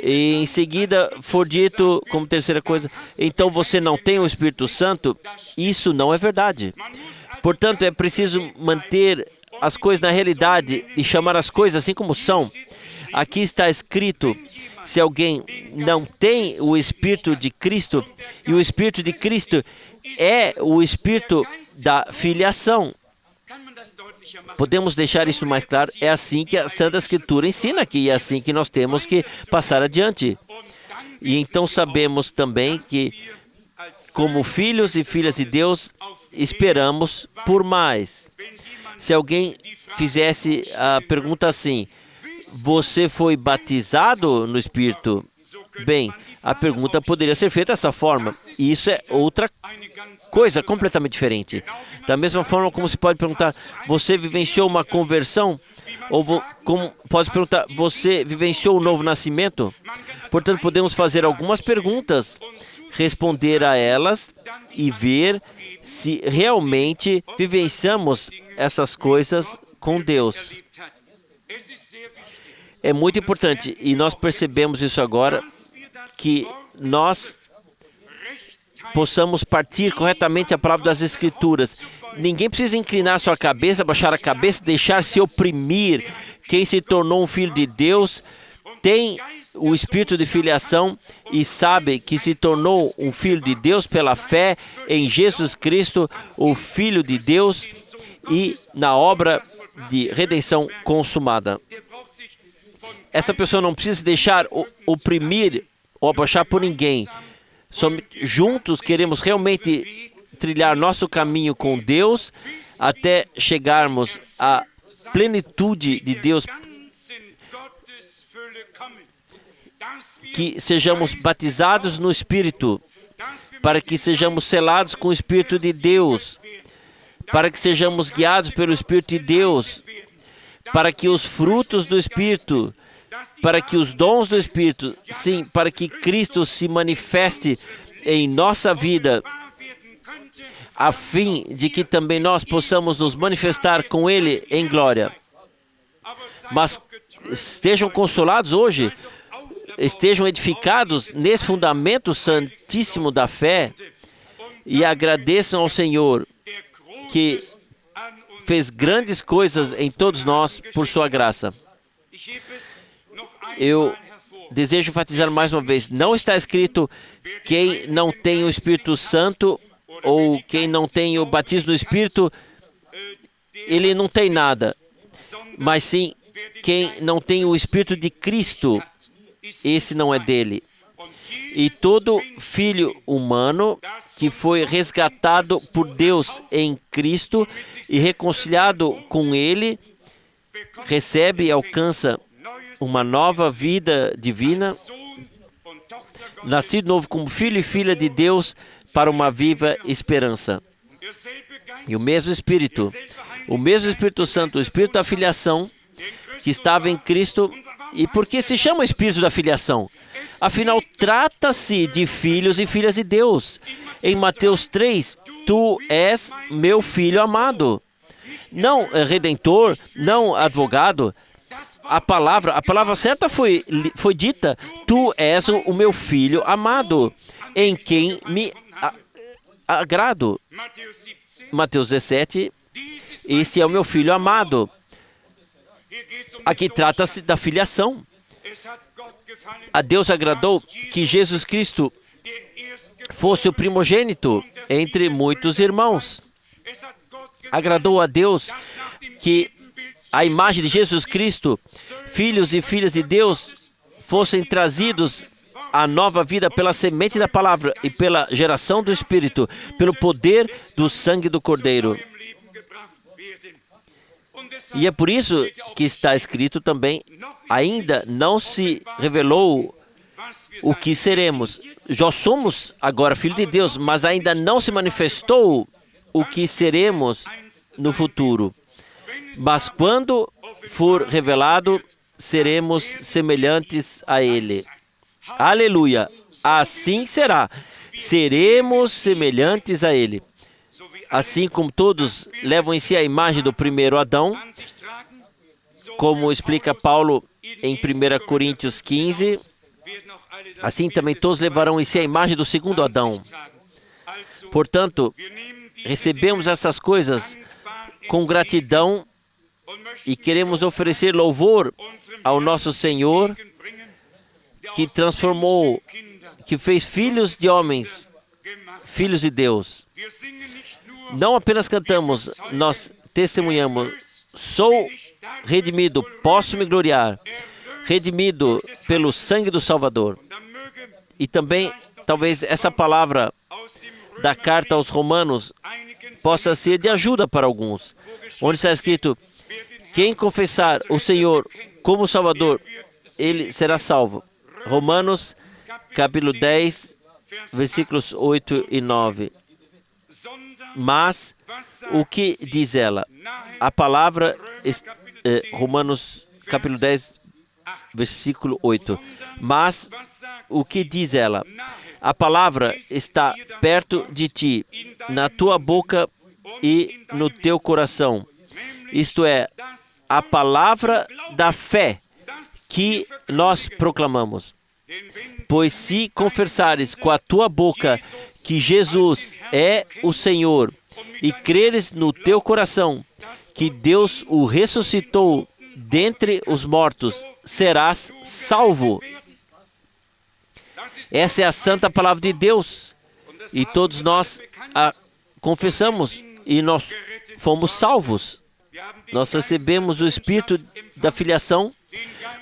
E em seguida for dito como terceira coisa, então você não tem o Espírito Santo? Isso não é verdade. Portanto, é preciso manter as coisas na realidade e chamar as coisas assim como são. Aqui está escrito, se alguém não tem o Espírito de Cristo, e o Espírito de Cristo é o Espírito da filiação. Podemos deixar isso mais claro? É assim que a Santa Escritura ensina aqui, e é assim que nós temos que passar adiante. E então sabemos também que, como filhos e filhas de Deus, esperamos por mais. Se alguém fizesse a pergunta assim, você foi batizado no Espírito? Bem, a pergunta poderia ser feita dessa forma. E isso é outra coisa completamente diferente. Da mesma forma como se pode perguntar, você vivenciou uma conversão? Ou como pode perguntar, você vivenciou um novo nascimento? Portanto, podemos fazer algumas perguntas, responder a elas e ver se realmente vivenciamos essas coisas com Deus. É muito importante, e nós percebemos isso agora, que nós possamos partir corretamente a palavra das Escrituras. Ninguém precisa inclinar sua cabeça, baixar a cabeça, deixar-se oprimir. Quem se tornou um filho de Deus tem o espírito de filiação e sabe que se tornou um filho de Deus pela fé em Jesus Cristo, o Filho de Deus, e na obra de redenção consumada. Essa pessoa não precisa se deixar oprimir ou abaixar por ninguém. Juntos queremos realmente trilhar nosso caminho com Deus até chegarmos à plenitude de Deus, que sejamos batizados no Espírito, para que sejamos selados com o Espírito de Deus, para que sejamos guiados pelo Espírito de Deus, para que os frutos do Espírito, para que os dons do Espírito, sim, para que Cristo se manifeste em nossa vida, a fim de que também nós possamos nos manifestar com Ele em glória. Mas estejam consolados hoje, estejam edificados nesse fundamento santíssimo da fé e agradeçam ao Senhor que fez grandes coisas em todos nós por sua graça. Eu desejo enfatizar mais uma vez, não está escrito quem não tem o Espírito Santo ou quem não tem o batismo do Espírito, ele não tem nada. Mas sim, quem não tem o Espírito de Cristo, esse não é dele. E todo filho humano que foi resgatado por Deus em Cristo e reconciliado com Ele, recebe e alcança uma nova vida divina, nascido novo como filho e filha de Deus para uma viva esperança. E o mesmo Espírito Santo, o Espírito da filiação, que estava em Cristo. E por que se chama Espírito da filiação? Afinal, trata-se de filhos e filhas de Deus. Em Mateus 3, tu és meu filho amado. Não redentor, não advogado. A palavra certa foi dita, tu és o meu filho amado, em quem me agrado. Mateus 17, esse é o meu filho amado. Aqui trata-se da filiação. A Deus agradou que Jesus Cristo fosse o primogênito entre muitos irmãos. Agradou a Deus que a imagem de Jesus Cristo, filhos e filhas de Deus, fossem trazidos à nova vida pela semente da palavra e pela geração do Espírito, pelo poder do sangue do Cordeiro. E é por isso que está escrito também, ainda não se revelou o que seremos. Já somos agora filhos de Deus, mas ainda não se manifestou o que seremos no futuro. Mas quando for revelado, seremos semelhantes a Ele. Aleluia! Assim será. Seremos semelhantes a Ele. Assim como todos levam em si a imagem do primeiro Adão, como explica Paulo em 1 Coríntios 15, assim também todos levarão em si a imagem do segundo Adão. Portanto, recebemos essas coisas com gratidão e queremos oferecer louvor ao nosso Senhor, que transformou, que fez filhos de homens, filhos de Deus. Não apenas cantamos, nós testemunhamos, sou redimido, posso me gloriar, redimido pelo sangue do Salvador. E também, talvez essa palavra da carta aos Romanos possa ser de ajuda para alguns, onde está escrito, quem confessar o Senhor como Salvador, ele será salvo. Romanos, capítulo 10, versículos 8 e 9. Mas, o que diz ela? A palavra, Romanos, capítulo 10, versículo 8. Mas, o que diz ela? A palavra está perto de ti, na tua boca e no teu coração. Isto é, a palavra da fé que nós proclamamos. Pois se confessares com a tua boca que Jesus é o Senhor e creres no teu coração que Deus o ressuscitou dentre os mortos, serás salvo. Essa é a santa palavra de Deus e todos nós a confessamos e nós fomos salvos. Nós recebemos o Espírito da filiação,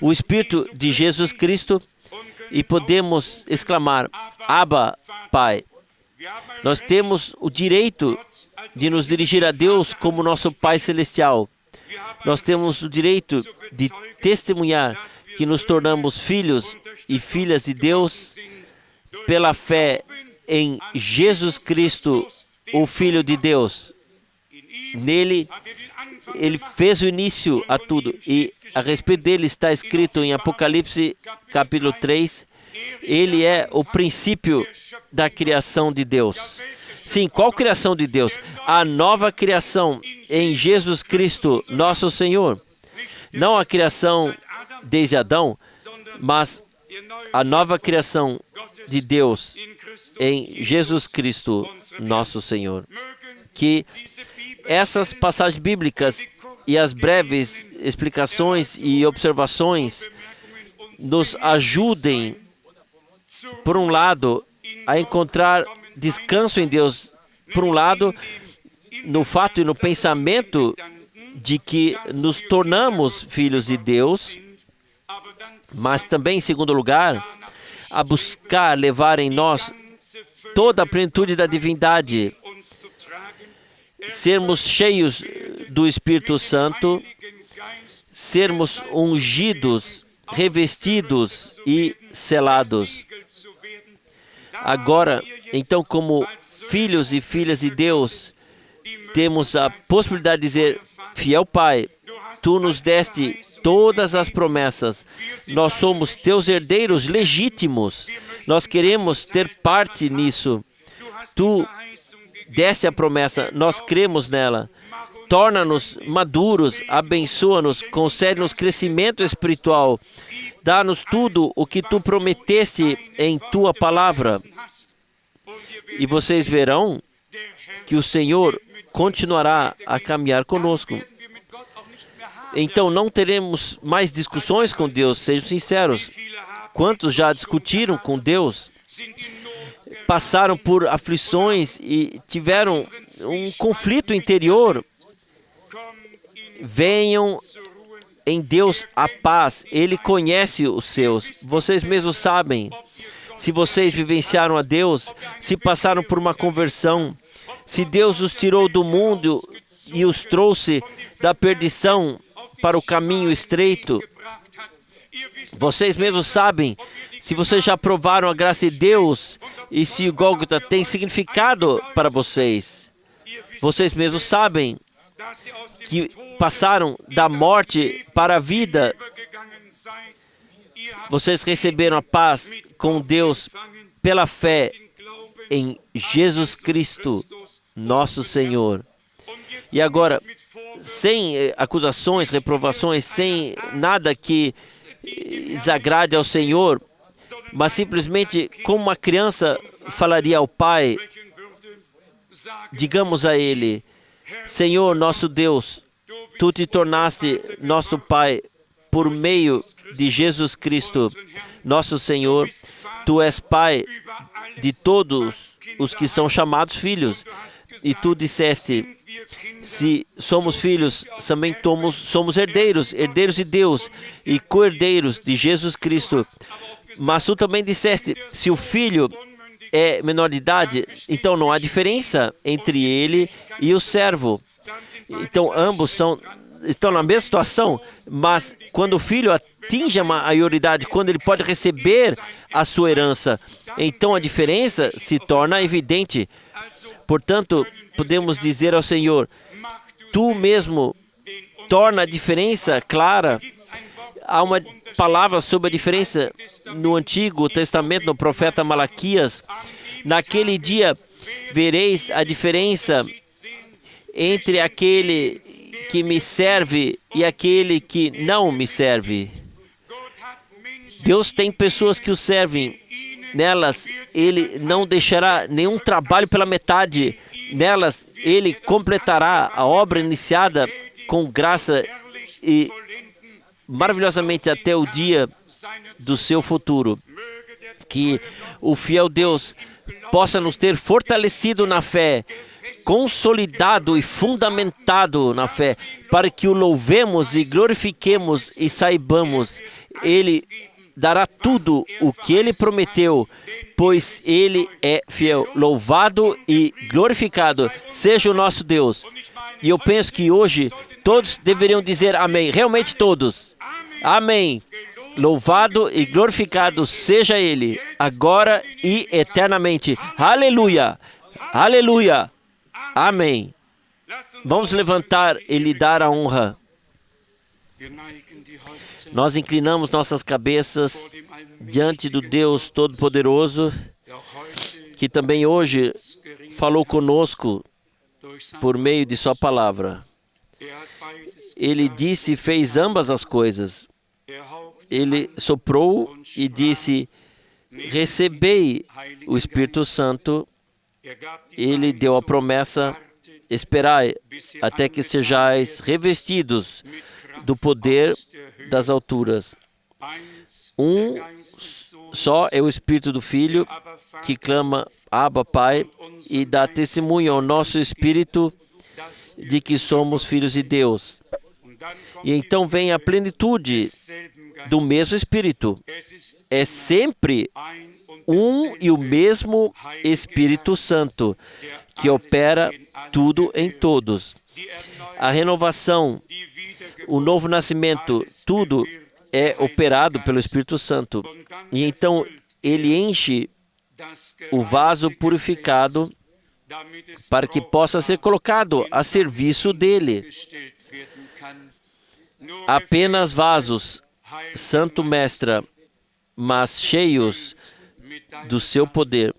o Espírito de Jesus Cristo e podemos exclamar, Abba, Pai. Nós temos o direito de nos dirigir a Deus como nosso Pai Celestial. Nós temos o direito de testemunhar que nos tornamos filhos e filhas de Deus pela fé em Jesus Cristo, o Filho de Deus. Nele, ele fez o início a tudo. E a respeito dele está escrito em Apocalipse, capítulo 3, ele é o princípio da criação de Deus. Sim, qual criação de Deus? A nova criação em Jesus Cristo, nosso Senhor. Não a criação desde Adão, mas a nova criação de Deus em Jesus Cristo, nosso Senhor. Que essas passagens bíblicas e as breves explicações e observações nos ajudem, por um lado, a encontrar descanso em Deus, por um lado, no fato e no pensamento de que nos tornamos filhos de Deus, mas também, em segundo lugar, a buscar levar em nós toda a plenitude da divindade, sermos cheios do Espírito Santo, sermos ungidos, revestidos e selados. Agora, então, como filhos e filhas de Deus, temos a possibilidade de dizer: fiel Pai, Tu nos deste todas as promessas. Nós somos Teus herdeiros legítimos. Nós queremos ter parte nisso. Tu deste a promessa, nós cremos nela. Torna-nos maduros, abençoa-nos, concede-nos crescimento espiritual. Dá-nos tudo o que Tu prometeste em Tua palavra. E vocês verão que o Senhor continuará a caminhar conosco. Então não teremos mais discussões com Deus, sejam sinceros. Quantos já discutiram com Deus? Passaram por aflições e tiveram um conflito interior? Venham em Deus a paz. Ele conhece os seus. Vocês mesmos sabem. Se vocês vivenciaram a Deus, se passaram por uma conversão, se Deus os tirou do mundo e os trouxe da perdição para o caminho estreito, vocês mesmos sabem. Se vocês já provaram a graça de Deus e se o Gólgota tem significado para vocês, vocês mesmos sabem que passaram da morte para a vida. Vocês receberam a paz com Deus pela fé em Jesus Cristo, nosso Senhor. E agora, sem acusações, reprovações, sem nada que desagrade ao Senhor, mas simplesmente como uma criança falaria ao Pai, digamos a Ele: Senhor, nosso Deus, Tu te tornaste nosso Pai por meio de Jesus Cristo, nosso Senhor. Tu és Pai de todos os que são chamados filhos. E Tu disseste: se somos filhos, também somos herdeiros, herdeiros de Deus e co-herdeiros de Jesus Cristo. Mas Tu também disseste: se o filho é menor de idade, então não há diferença entre ele e o servo. Então ambos estão na mesma situação, mas quando o filho atinge a maioridade, quando ele pode receber a sua herança, então a diferença se torna evidente. Portanto, podemos dizer ao Senhor: Tu mesmo torna a diferença clara. Há uma palavra sobre a diferença no Antigo Testamento, no profeta Malaquias. Naquele dia vereis a diferença entre aquele que me serve e aquele que não me serve. Deus tem pessoas que o servem. Nelas, Ele não deixará nenhum trabalho pela metade. Nelas, Ele completará a obra iniciada com graça e maravilhosamente até o dia do seu futuro. Que o fiel Deus possa nos ter fortalecido na fé, consolidado e fundamentado na fé, para que o louvemos e glorifiquemos e saibamos. Ele dará tudo o que Ele prometeu, pois Ele é fiel. Louvado e glorificado seja o nosso Deus. E eu penso que hoje todos deveriam dizer amém. Realmente todos. Amém. Louvado e glorificado seja Ele, agora e eternamente. Aleluia. Aleluia. Amém. Vamos levantar e lhe dar a honra. Nós inclinamos nossas cabeças diante do Deus Todo-Poderoso, que também hoje falou conosco por meio de sua palavra. Ele disse e fez ambas as coisas. Ele soprou e disse: recebei o Espírito Santo. Ele deu a promessa: esperai até que sejais revestidos do poder das alturas. Um só é o Espírito do Filho, que clama Abba, Pai, e dá testemunho ao nosso espírito de que somos filhos de Deus. E então vem a plenitude do mesmo Espírito. É sempre um e o mesmo Espírito Santo que opera tudo em todos. A renovação, o novo nascimento, tudo é operado pelo Espírito Santo. E então ele enche o vaso purificado para que possa ser colocado a serviço dele. Apenas vasos, Santo Mestre, mas cheios do seu poder.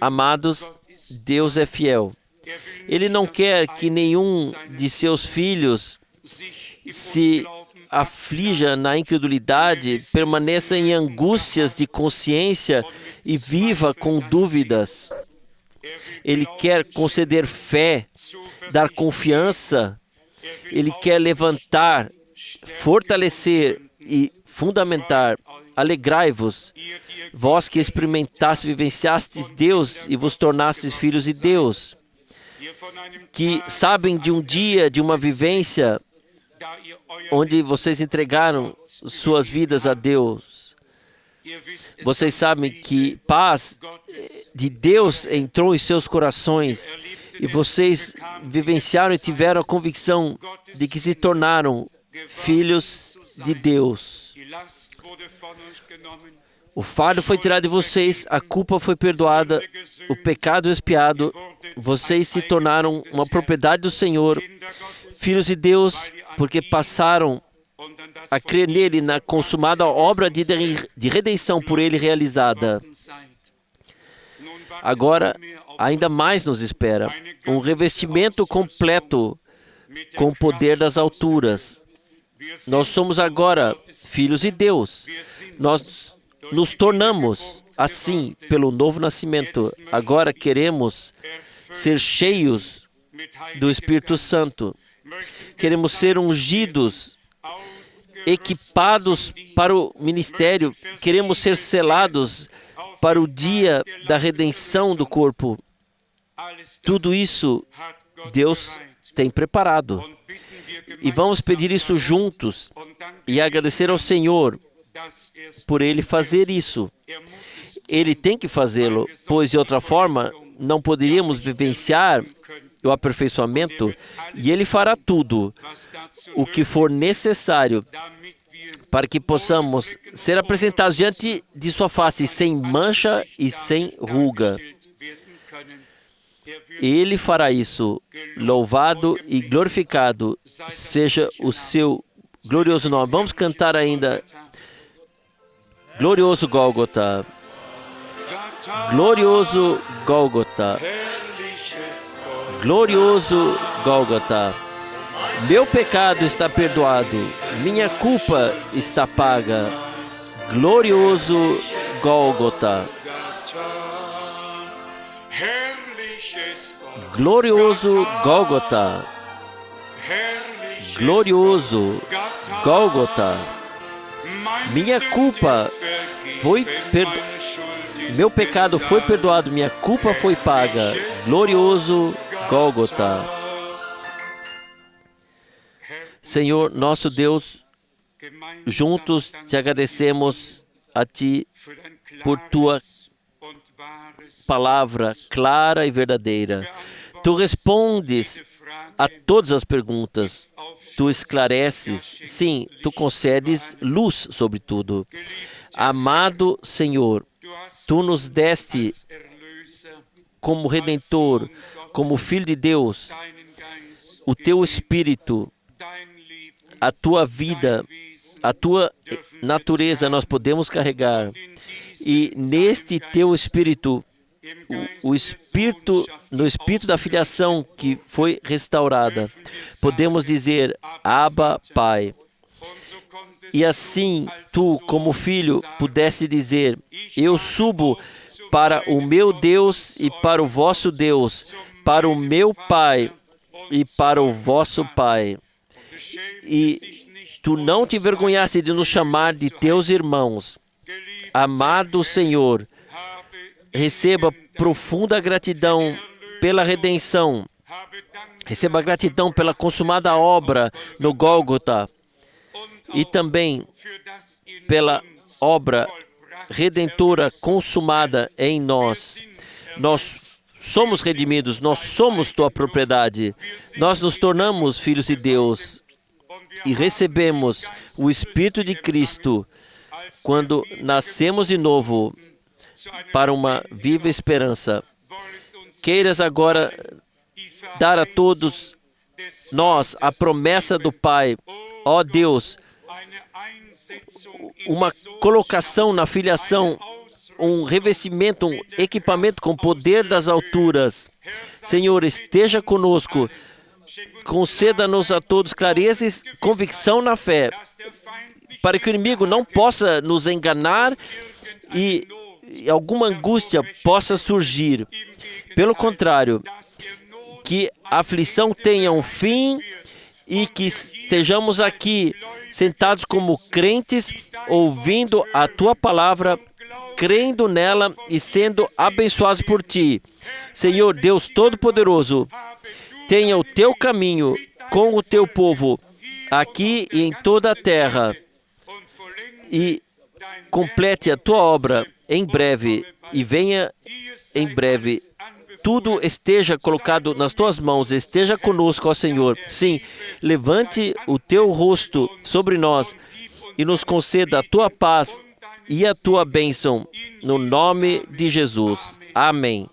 Amados, Deus é fiel. Ele não quer que nenhum de seus filhos se aflija na incredulidade, permaneça em angústias de consciência e viva com dúvidas. Ele quer conceder fé, dar confiança. Ele quer levantar, fortalecer e fundamentar. Alegrai-vos, vós que experimentastes, vivenciastes Deus e vos tornastes filhos de Deus, que sabem de um dia, de uma vivência onde vocês entregaram suas vidas a Deus. Vocês sabem que paz de Deus entrou em seus corações e vocês vivenciaram e tiveram a convicção de que se tornaram filhos de Deus. O fardo foi tirado de vocês, a culpa foi perdoada, o pecado expiado. Vocês se tornaram uma propriedade do Senhor, filhos de Deus, porque passaram a crer nele, na consumada obra de redenção por ele realizada. Agora, ainda mais nos espera um revestimento completo com o poder das alturas. Nós somos agora filhos de Deus. Nós nos tornamos assim pelo novo nascimento. Agora queremos ser cheios do Espírito Santo. Queremos ser ungidos, equipados para o ministério. Queremos ser selados para o dia da redenção do corpo. Tudo isso Deus tem preparado. E vamos pedir isso juntos e agradecer ao Senhor por Ele fazer isso. Ele tem que fazê-lo, pois de outra forma não poderíamos vivenciar o aperfeiçoamento, e Ele fará tudo o que for necessário para que possamos ser apresentados diante de sua face sem mancha e sem ruga. Ele fará isso. Louvado e glorificado seja o seu glorioso nome. Vamos cantar ainda. Glorioso Gólgota. Glorioso Gólgota. Glorioso Gólgota. Meu pecado está perdoado. Minha culpa está paga. Glorioso Gólgota. Glorioso Gólgota. Glorioso Gólgota. Minha culpa foi perdoada. Meu pecado foi perdoado, minha culpa foi paga. Glorioso Gólgota. Senhor, nosso Deus, juntos te agradecemos a Ti por Tua palavra clara e verdadeira. Tu respondes a todas as perguntas. Tu esclareces, sim, Tu concedes luz sobre tudo. Amado Senhor, Tu nos deste como Redentor, como Filho de Deus, o teu espírito, a tua vida, a tua natureza nós podemos carregar. E neste teu espírito, no espírito da filiação que foi restaurada, podemos dizer, Abba, Pai. E assim, tu, como filho, pudesse dizer, eu subo para o meu Deus e para o vosso Deus, para o meu Pai e para o vosso Pai. E tu não te envergonhaste de nos chamar de teus irmãos. Amado Senhor, receba profunda gratidão pela redenção. Receba gratidão pela consumada obra no Gólgota e também pela obra redentora consumada em nós. Nós somos redimidos, nós somos tua propriedade. Nós nos tornamos filhos de Deus e recebemos o Espírito de Cristo quando nascemos de novo para uma viva esperança. Queiras agora dar a todos nós a promessa do Pai. Ó Deus, uma colocação na filiação, um revestimento, um equipamento com poder das alturas. Senhor, esteja conosco. Conceda-nos a todos clareza e convicção na fé, para que o inimigo não possa nos enganar e alguma angústia possa surgir. Pelo contrário, que a aflição tenha um fim e que estejamos aqui sentados como crentes, ouvindo a tua palavra, crendo nela e sendo abençoados por ti. Senhor Deus Todo-Poderoso, tenha o teu caminho com o teu povo, aqui e em toda a terra, e complete a tua obra em breve, e venha em breve. Tudo esteja colocado nas tuas mãos, esteja conosco, ó Senhor. Sim, levante o teu rosto sobre nós e nos conceda a tua paz e a tua bênção, no nome de Jesus. Amém.